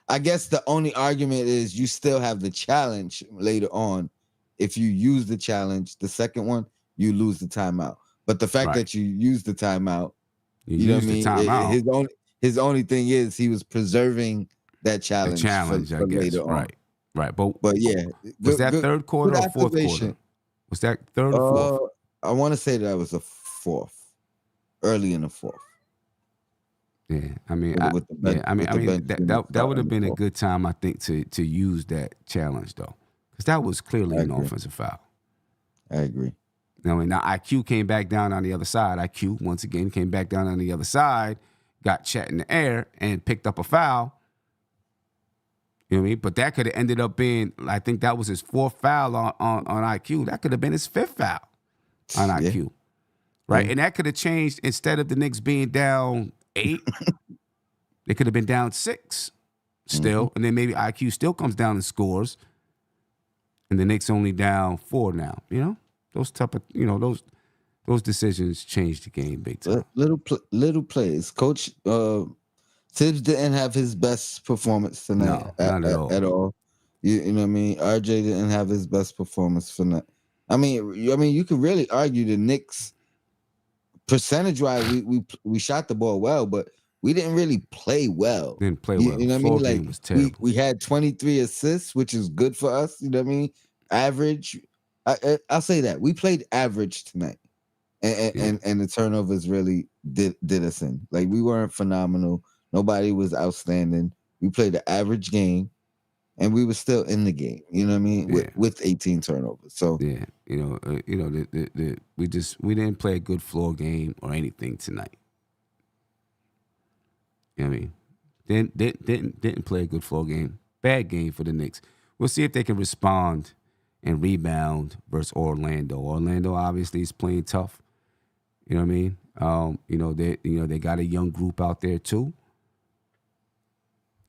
[SPEAKER 2] I guess the only argument is you still have the challenge later on. If you use the challenge, the second one, you lose the timeout. But the fact that you use the timeout, you know what I mean? His only thing is he was preserving that challenge,
[SPEAKER 1] I guess.
[SPEAKER 2] Later on.
[SPEAKER 1] Right.
[SPEAKER 2] But yeah.
[SPEAKER 1] Was that third quarter or fourth quarter? Was that third or fourth?
[SPEAKER 2] I want to say that was a fourth. Early in the fourth.
[SPEAKER 1] Yeah, I mean, that would have been a good time, I think, to use that challenge though, because that was clearly an offensive foul.
[SPEAKER 2] I agree.
[SPEAKER 1] Now IQ came back down on the other side. IQ once again came back down on the other side, got Chet in the air and picked up a foul. You know what I mean? But that could have ended up being, I think that was his fourth foul on IQ. That could have been his fifth foul on IQ. Right? Yeah. And that could have changed. Instead of the Knicks being down 8, they could have been down 6 still. And then maybe IQ still comes down and scores. And the Knicks only down 4 now. You know? Those type of, those decisions changed the game big time.
[SPEAKER 2] Little plays. Coach Tibbs didn't have his best performance tonight.
[SPEAKER 1] No, not
[SPEAKER 2] at all. You know what I mean? RJ didn't have his best performance for that. I mean, you could really argue the Knicks percentage-wise, we shot the ball well, but we didn't really play well.
[SPEAKER 1] Didn't play well.
[SPEAKER 2] You know what I mean? Like we had 23 assists, which is good for us. You know what I mean? Average. I'll say that we played average tonight, and the turnovers really did us in. Like we weren't phenomenal. Nobody was outstanding. We played an average game, and we were still in the game. You know what I mean? With 18 turnovers. So
[SPEAKER 1] yeah, we didn't play a good floor game or anything tonight. You know what I mean? Didn't play a good floor game. Bad game for the Knicks. We'll see if they can respond and rebound versus Orlando. Orlando obviously is playing tough. You know what I mean? They got a young group out there too.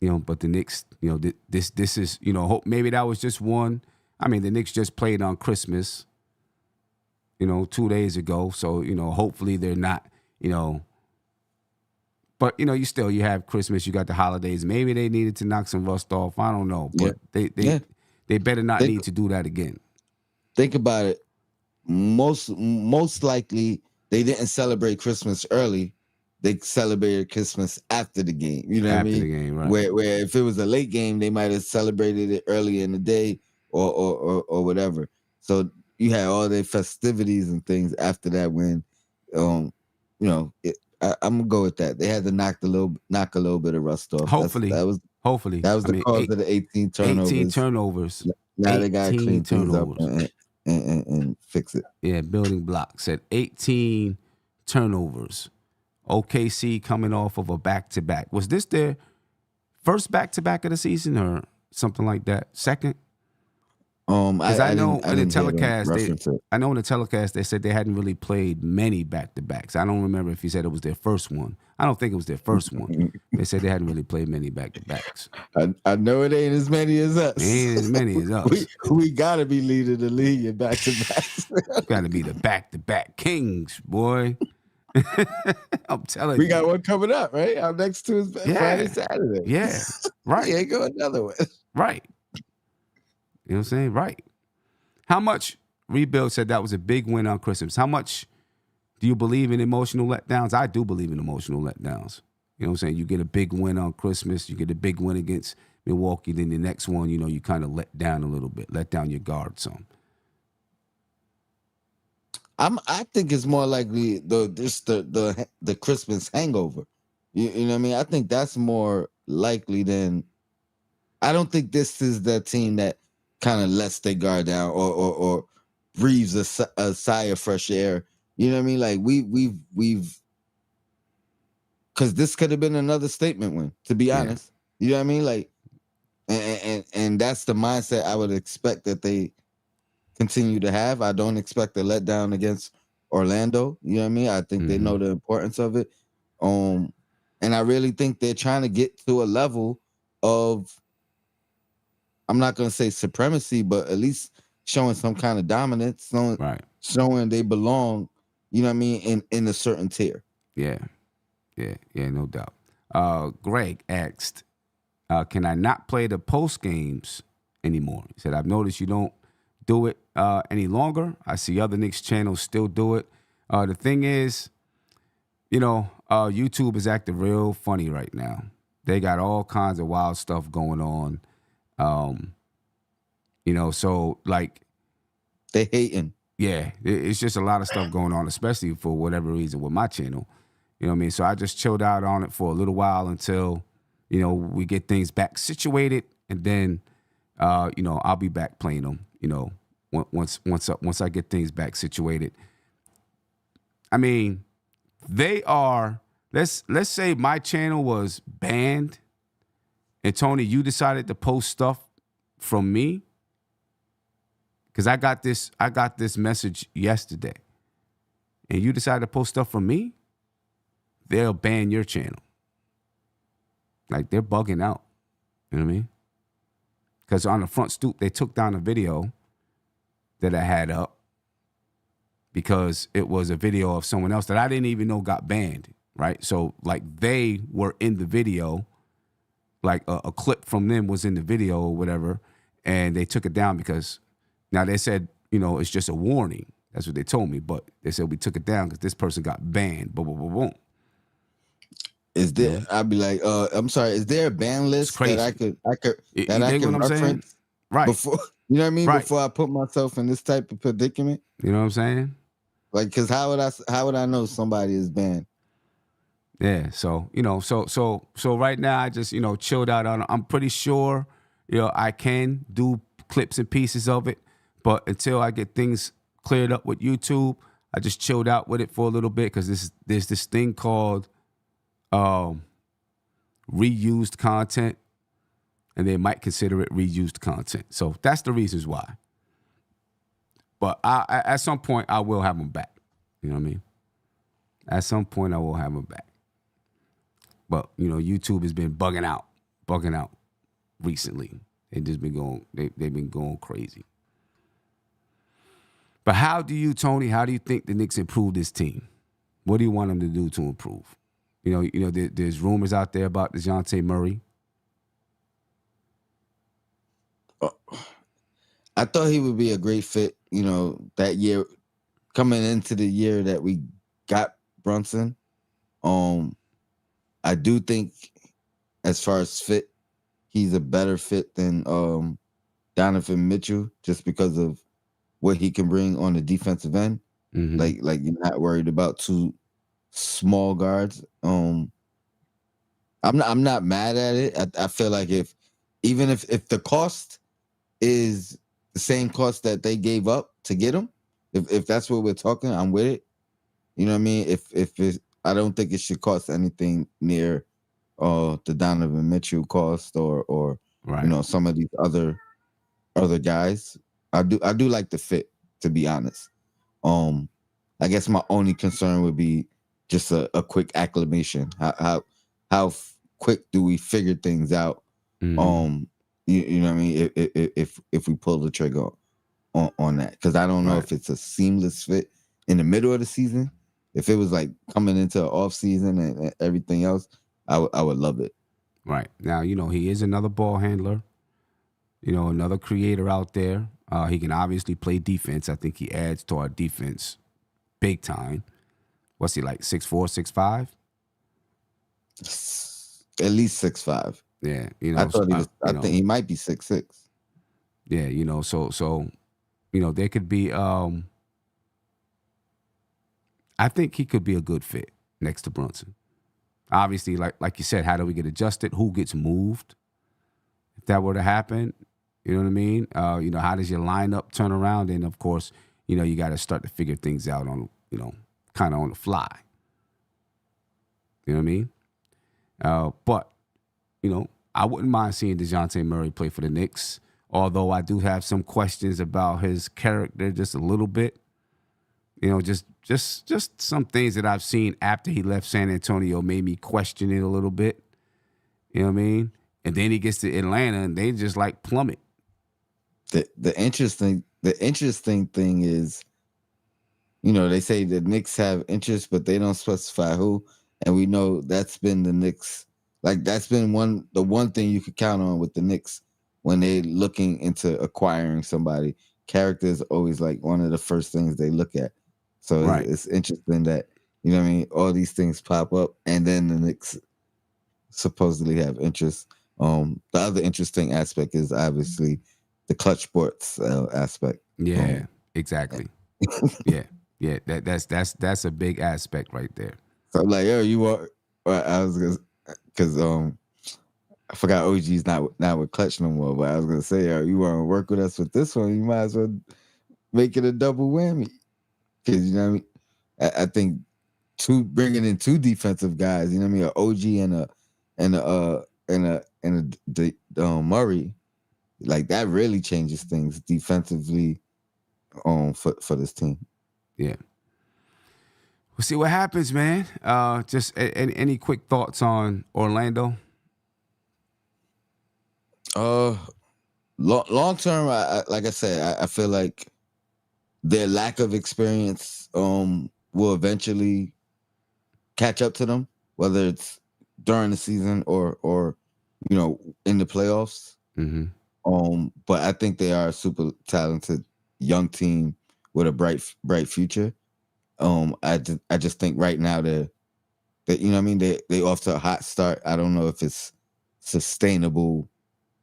[SPEAKER 1] But the Knicks, this is, maybe that was just one. I mean, the Knicks just played on Christmas, 2 days ago. So, hopefully they're not, but, you have Christmas, you got the holidays. Maybe they needed to knock some rust off. I don't know. But they better not need to do that again.
[SPEAKER 2] Think about it. Most likely they didn't celebrate Christmas early. They celebrated Christmas after the game. You know what I mean?
[SPEAKER 1] After the game, right.
[SPEAKER 2] Where if it was a late game, they might have celebrated it early in the day or whatever. So you had all their festivities and things after that when, I'm gonna go with that. They had to knock a little bit of rust off.
[SPEAKER 1] Hopefully, that was
[SPEAKER 2] the cause of the 18 turnovers.
[SPEAKER 1] 18 turnovers.
[SPEAKER 2] Now they gotta clean things up and fix it.
[SPEAKER 1] Yeah, building blocks at 18 turnovers. OKC coming off of a back-to-back. Was this their first back-to-back of the season or something like that? Second? I know in the telecast they said they hadn't really played many back-to-backs. I don't remember if he said it was their first one. I don't think it was their first one. They said they hadn't really played many back-to-backs.
[SPEAKER 2] I know it ain't as many as us.
[SPEAKER 1] It ain't as many as us.
[SPEAKER 2] we gotta be leading the league in back-to-backs.
[SPEAKER 1] Gotta be the back-to-back kings, boy. I'm telling you.
[SPEAKER 2] We got one coming up, right? Our next two is Friday, Saturday.
[SPEAKER 1] Yeah, right.
[SPEAKER 2] Yeah, go another one.
[SPEAKER 1] Right. You know what I'm saying? Right. How much, Rebuild said that was a big win on Christmas. How much do you believe in emotional letdowns? I do believe in emotional letdowns. You know what I'm saying? You get a big win on Christmas. You get a big win against Milwaukee. Then the next one, you kind of let down a little bit. Let down your guard some.
[SPEAKER 2] I think it's more likely the Christmas hangover. You know what I mean? I think that's more likely than. I don't think this is the team that kind of lets their guard down or breathes a sigh of fresh air. You know what I mean? Like we've because this could have been another statement win. To be honest, you know what I mean? Like And that's the mindset I would expect that they continue to have. I don't expect a letdown against Orlando. You know what I mean? I think they know the importance of it. And I really think they're trying to get to a level of, I'm not going to say supremacy, but at least showing some kind of dominance, showing they belong, you know what I mean, in a certain tier.
[SPEAKER 1] Yeah, no doubt. Greg asked, can I not play the post games anymore? He said, I've noticed you don't do it any longer. I see other Knicks channels still do it. The thing is, YouTube is acting real funny right now. They got all kinds of wild stuff going on. So like
[SPEAKER 2] they hating.
[SPEAKER 1] Yeah, it's just a lot of stuff going on, especially for whatever reason with my channel. You know what I mean? So I just chilled out on it for a little while until, we get things back situated, and then, I'll be back playing them. Once I get things back situated. I mean, they are. Let's say my channel was banned, and Tony, you decided to post stuff from me. Because I got this message yesterday, and you decided to post stuff from me, they'll ban your channel. Like, they're bugging out. You know what I mean? Because on the front stoop, they took down a video that I had up because it was a video of someone else that I didn't even know got banned, right? So, like, they were in the video, like a clip from them was in the video or whatever, and they took it down because... Now, they said, it's just a warning. That's what they told me. But they said we took it down because this person got banned. Boom, boom, boom, boom.
[SPEAKER 2] Is there? I'd be like, I'm sorry. Is there a ban list that I could reference?
[SPEAKER 1] Right.
[SPEAKER 2] Before, you know what I mean?
[SPEAKER 1] Right.
[SPEAKER 2] Before I put myself in this type of predicament.
[SPEAKER 1] You know what I'm saying?
[SPEAKER 2] Like, because how would I know somebody is banned?
[SPEAKER 1] Yeah. So so right now I just chilled out on it. I'm pretty sure I can do clips and pieces of it. But until I get things cleared up with YouTube, I just chilled out with it for a little bit because there's this thing called reused content, and they might consider it reused content. So that's the reasons why. But at some point, I will have them back. You know what I mean? At some point, I will have them back. But, YouTube has been bugging out recently. They've been going crazy. But Tony, how do you think the Knicks improve this team? What do you want them to do to improve? There's rumors out there about DeJounte Murray.
[SPEAKER 2] I thought he would be a great fit, that year, coming into the year that we got Brunson. I do think as far as fit, he's a better fit than Donovan Mitchell just because of what he can bring on the defensive end. Mm-hmm. Like you're not worried about two small guards. I'm not mad at it. I feel like if the cost is the same cost that they gave up to get him, if that's what we're talking, I'm with it. You know what I mean? If it's, I don't think it should cost anything near the Donovan Mitchell cost or right. Some of these other guys. I do like the fit, to be honest. I guess my only concern would be just a quick acclimation. How quick do we figure things out? Mm-hmm. You know what I mean? If we pull the trigger on that, because I don't know if it's a seamless fit in the middle of the season. If it was like coming into off season and everything else, I would love it.
[SPEAKER 1] Right. Now, he is another ball handler, another creator out there. He can obviously play defense. I think he adds to our defense big time. What's he like, 6'4", 6'5"?
[SPEAKER 2] At least 6'5".
[SPEAKER 1] Yeah.
[SPEAKER 2] I thought he was, I think he might be 6'6".
[SPEAKER 1] Yeah, so there could be I think he could be a good fit next to Brunson. Obviously, like you said, how do we get adjusted? Who gets moved? If that were to happen, you know what I mean? How does your lineup turn around? And of course, you got to start to figure things out on, kind of on the fly. You know what I mean? But, I wouldn't mind seeing DeJounte Murray play for the Knicks, although I do have some questions about his character just a little bit. You know, just some things that I've seen after he left San Antonio made me question it a little bit. You know what I mean? And then he gets to Atlanta and they just like plummet.
[SPEAKER 2] The interesting thing is, you know, they say the Knicks have interest, but they don't specify who. And we know that's been the Knicks. Like, that's been the one thing you could count on with the Knicks when they're looking into acquiring somebody. Character is always like one of the first things they look at. So
[SPEAKER 1] Right.
[SPEAKER 2] it's interesting that, you know what I mean, all these things pop up and then the Knicks supposedly have interest. The other interesting aspect is obviously the clutch sports aspect.
[SPEAKER 1] Yeah, exactly. Yeah. That's a big aspect right there.
[SPEAKER 2] So I'm like, yo, you want? I was gonna, because I forgot OG's not with Clutch no more. But I was gonna say, yo, you want to work with us with this one? You might as well make it a double whammy. Because you know what I mean. I think bringing in two defensive guys, you know what I mean, an OG and a Murray, like that really changes things defensively for this team.
[SPEAKER 1] Yeah. We'll see what happens, man. Just any quick thoughts on Orlando?
[SPEAKER 2] Long term, like I said, I feel like their lack of experience will eventually catch up to them, whether it's during the season or you know, in the playoffs.
[SPEAKER 1] Mm-hmm.
[SPEAKER 2] But I think they are a super talented young team with a bright future. I just think right now that you know what I mean, they off to a hot start. I don't know if it's sustainable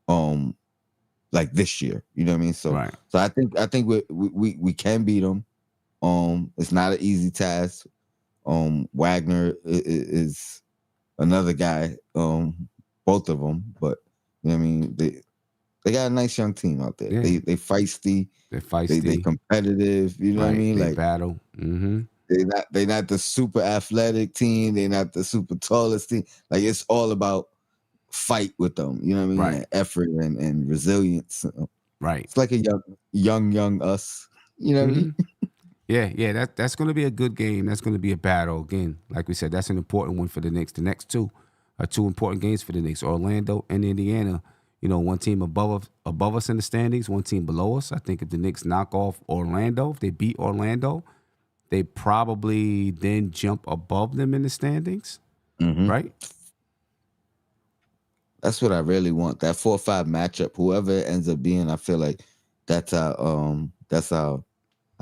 [SPEAKER 2] like this year. You know what I mean? So
[SPEAKER 1] Right.
[SPEAKER 2] so I think we can beat them. It's not an easy task. Wagner is another guy. Both of them, but you know what I mean, they got a nice young team out there.
[SPEAKER 1] Yeah.
[SPEAKER 2] They feisty.
[SPEAKER 1] They're feisty.
[SPEAKER 2] They competitive. You know
[SPEAKER 1] right.
[SPEAKER 2] what I mean?
[SPEAKER 1] They
[SPEAKER 2] Like
[SPEAKER 1] battle. Mm-hmm.
[SPEAKER 2] They not the super athletic team. They're not the super tallest team. Like, it's all about fight with them. You know what I mean?
[SPEAKER 1] Right.
[SPEAKER 2] And effort and resilience.
[SPEAKER 1] Right.
[SPEAKER 2] It's like a young us. You know what I mean?
[SPEAKER 1] Yeah. That's going to be a good game. That's going to be a battle again. Like we said, that's an important one for the Knicks. The next two are two important games for the Knicks: Orlando and Indiana. You know, one team above us in the standings, one team below us. I think if the Knicks knock off Orlando, if they beat Orlando, they probably then jump above them in the standings, right?
[SPEAKER 2] That's what I really want. That 4-5 matchup, whoever it ends up being, I feel like that's our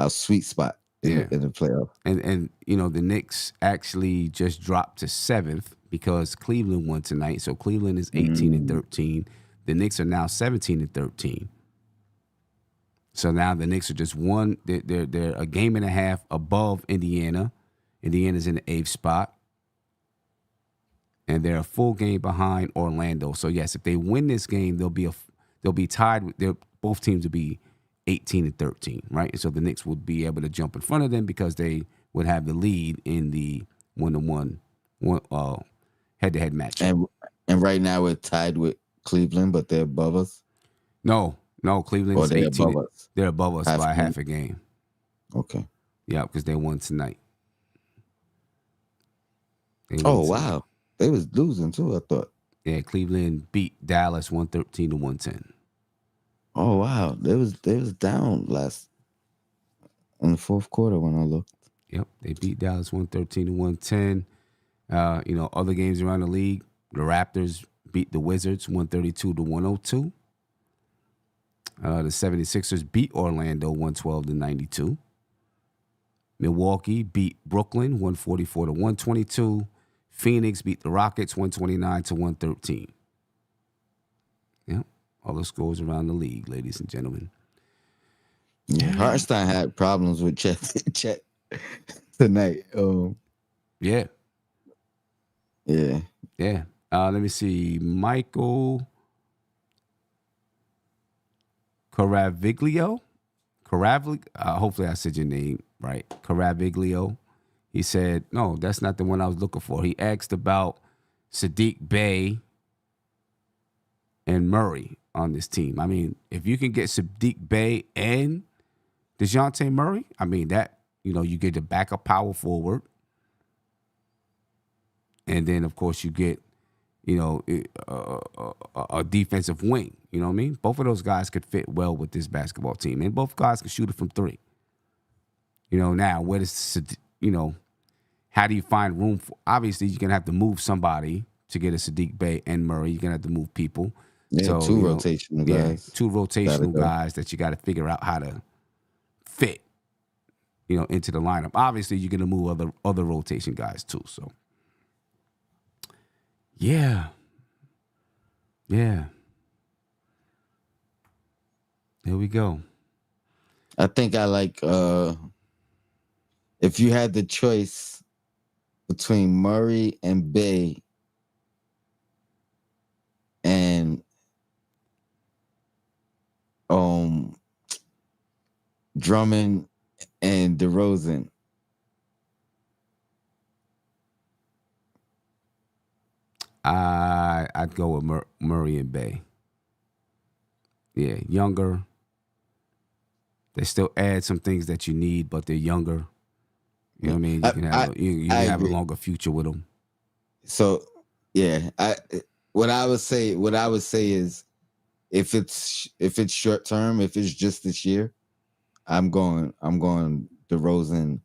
[SPEAKER 2] sweet spot in the playoff.
[SPEAKER 1] And you know, the Knicks actually just dropped to 7th because Cleveland won tonight. So Cleveland is 18-13. The Knicks are now 17-13. So now the Knicks are just one. They're a game and a half above Indiana. Indiana's in the 8th spot. And they're a full game behind Orlando. So yes, if they win this game, they'll be tied. Both teams will be 18-13, right? And so the Knicks would be able to jump in front of them because they would have the lead in the 1-1 head-to-head match.
[SPEAKER 2] And right now we're tied with Cleveland, but they're above us.
[SPEAKER 1] No, Cleveland's 18.
[SPEAKER 2] Above us.
[SPEAKER 1] They're above us by half a game.
[SPEAKER 2] Okay.
[SPEAKER 1] Yeah, because they won tonight.
[SPEAKER 2] Wow. They was losing too, I thought.
[SPEAKER 1] Yeah, Cleveland beat Dallas 113-110.
[SPEAKER 2] Oh wow. They was down in the fourth quarter when I looked.
[SPEAKER 1] Yep, they beat Dallas 113-110. You know, other games around the league, the Raptors beat the Wizards 132-102. The 76ers beat Orlando 112-92. Milwaukee beat Brooklyn 144-122. Phoenix beat the Rockets 129-113. Yep, all the scores around the league, ladies and gentlemen.
[SPEAKER 2] Yeah, Hartenstein had problems with Chet tonight.
[SPEAKER 1] Yeah.
[SPEAKER 2] Yeah.
[SPEAKER 1] Let me see. Michael Caraviglio. Hopefully I said your name right. Caraviglio. He said, no, that's not the one I was looking for. He asked about Sadiq Bey and Murray on this team. I mean, if you can get Sadiq Bey and DeJounte Murray, I mean, that, you get the backup power forward. And then, of course, you get, a defensive wing. You know what I mean? Both of those guys could fit well with this basketball team. And both guys can shoot it from three. Now, where does, how do you find room for? Obviously, you're going to have to move somebody to get a Sadiq Bey and Murray. You're going to have to move people.
[SPEAKER 2] Yeah,
[SPEAKER 1] so,
[SPEAKER 2] two rotational guys.
[SPEAKER 1] Two rotational guys that you got to figure out how to fit, into the lineup. Obviously, you're going to move other rotation guys too. So, yeah. There we go.
[SPEAKER 2] I think I like, if you had the choice between Murray and Bey and Drummond and DeRozan,
[SPEAKER 1] I'd go with Murray and Bey. Yeah, younger. They still add some things that you need, but they're younger. You know what I mean? You can have a longer future with them.
[SPEAKER 2] So, yeah, what I would say is, if it's short term, if it's just this year, I'm going DeRozan,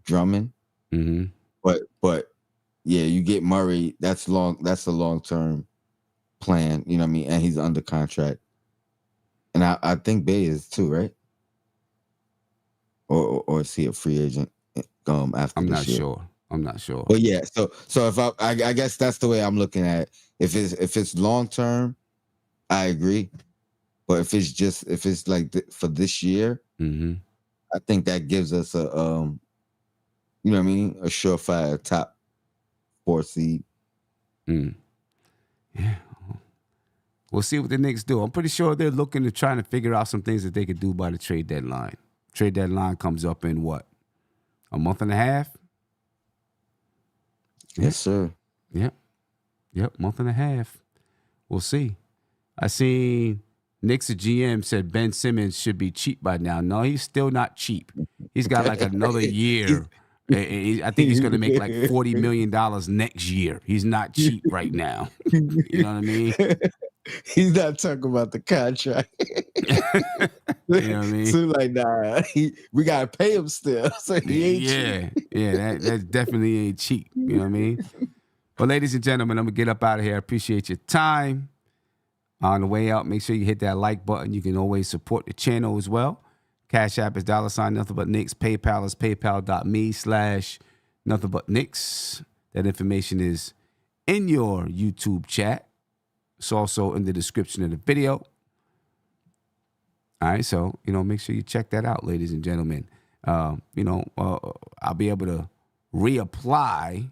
[SPEAKER 2] Drummond.
[SPEAKER 1] Mm-hmm.
[SPEAKER 2] But yeah, you get Murray. That's a long term plan. You know what I mean? And he's under contract. And I think Bey is too, right? Or is he a free agent after this year?
[SPEAKER 1] I'm not sure.
[SPEAKER 2] But yeah, so if I guess that's the way I'm looking at it. If it's long term, I agree. But if it's like for this year,
[SPEAKER 1] mm-hmm.
[SPEAKER 2] I think that gives us a you know what I mean, a surefire top 4 seed.
[SPEAKER 1] Yeah. We'll see what the Knicks do. I'm pretty sure they're looking to trying to figure out some things that they could do by the trade deadline. Trade deadline comes up in what? A month and a half?
[SPEAKER 2] Yes, sir.
[SPEAKER 1] Yep, month and a half. We'll see. I seen Knicks GM said Ben Simmons should be cheap by now. No, he's still not cheap. He's got like another year. I think he's going to make like $40 million next year. He's not cheap right now. You know what I mean?
[SPEAKER 2] He's not talking about the contract.
[SPEAKER 1] You know what I mean?
[SPEAKER 2] So like, nah, we got to pay him still. So he ain't cheap.
[SPEAKER 1] Yeah, that definitely ain't cheap. You know what I mean? But ladies and gentlemen, I'm going to get up out of here. I appreciate your time. On the way out, make sure you hit that like button. You can always support the channel as well. Cash App is $ nothing but Knicks. PayPal is paypal.me/nothing but Knicks. That information is in your YouTube chat. It's also in the description of the video. All right, so, make sure you check that out, ladies and gentlemen. I'll be able to reapply.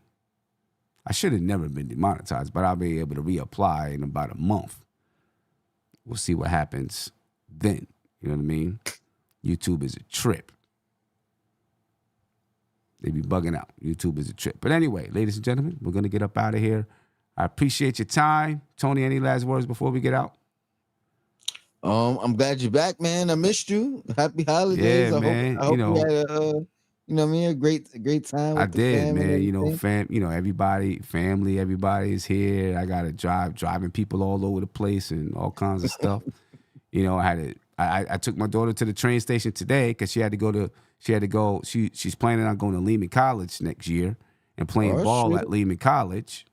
[SPEAKER 1] I should have never been demonetized, but I'll be able to reapply in about a month. We'll see what happens then. You know what I mean? YouTube is a trip. They be bugging out. YouTube is a trip. But anyway, ladies and gentlemen, we're going to get up out of here. I appreciate your time. Tony, any last words before we get out?
[SPEAKER 2] I'm glad you're back, man. I missed you. Happy holidays.
[SPEAKER 1] Yeah, man.
[SPEAKER 2] I hope you had a great time with
[SPEAKER 1] I
[SPEAKER 2] the
[SPEAKER 1] did,
[SPEAKER 2] family. Man.
[SPEAKER 1] Everybody, family, everybody's here. I got to driving people all over the place and all kinds of stuff. I took my daughter to the train station today because she's planning on going to Lehman College next year and playing ball at Lehman College.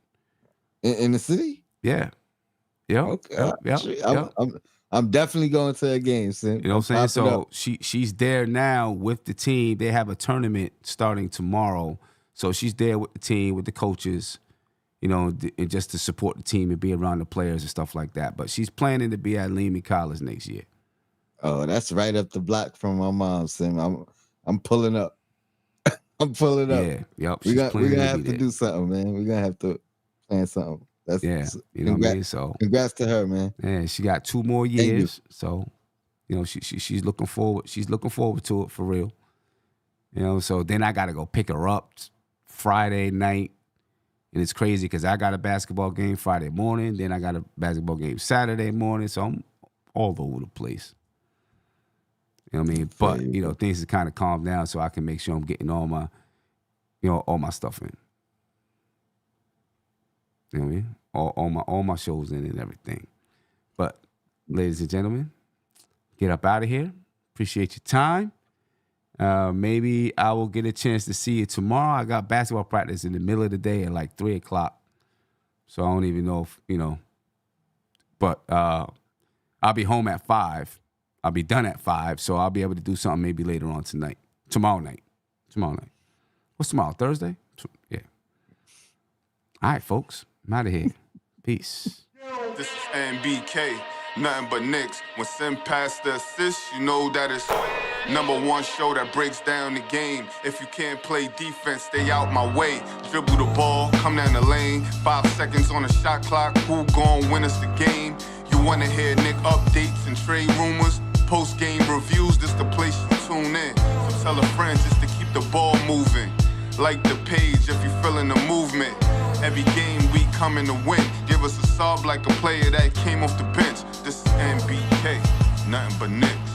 [SPEAKER 2] In the city?
[SPEAKER 1] Yeah. Yep.
[SPEAKER 2] Okay.
[SPEAKER 1] Yep.
[SPEAKER 2] I'm definitely going to a game, Sim.
[SPEAKER 1] You know what I'm saying? So she's there now with the team. They have a tournament starting tomorrow. So she's there with the team, with the coaches, and just to support the team and be around the players and stuff like that. But she's planning to be at Lehman College next year.
[SPEAKER 2] Oh, that's right up the block from my mom, Sim. I'm pulling up. I'm pulling up.
[SPEAKER 1] Yeah. Yep.
[SPEAKER 2] We're gonna have to do something, man. We're gonna have to plan something.
[SPEAKER 1] What I mean? So
[SPEAKER 2] congrats to her, man.
[SPEAKER 1] Yeah, she got 2 more years. So, she's looking forward. She's looking forward to it for real. So then I gotta go pick her up Friday night. And it's crazy because I got a basketball game Friday morning, then I got a basketball game Saturday morning, so I'm all over the place. You know what I mean? But, you know, things have kind of calmed down so I can make sure I'm getting all my, you know, all my stuff in. You know what I mean? All my shows in and everything. But, ladies and gentlemen, get up out of here. Appreciate your time. Maybe I will get a chance to see you tomorrow. I got basketball practice in the middle of the day at like 3 o'clock. So I don't even know if, you know. But I'll be home at 5. I'll be done at 5. So I'll be able to do something maybe later on tonight. Tomorrow night. What's tomorrow? Thursday? Yeah. All right, folks. I'm out of here. Peace.
[SPEAKER 3] This is NBK. Nothing but Knicks. When Sim passed the assist, you know that it's #1 show that breaks down the game. If you can't play defense, stay out my way. Dribble the ball, come down the lane. 5 seconds on the shot clock. Who gon' win us the game? You wanna hear Nick updates and trade rumors? Postgame reviews, this the place you tune in. So tell a friend just to keep the ball moving. Like the page if you feeling the movement. Every game we coming to win. Give us a sub like a player that came off the bench. This is NBK, nothing but Knicks.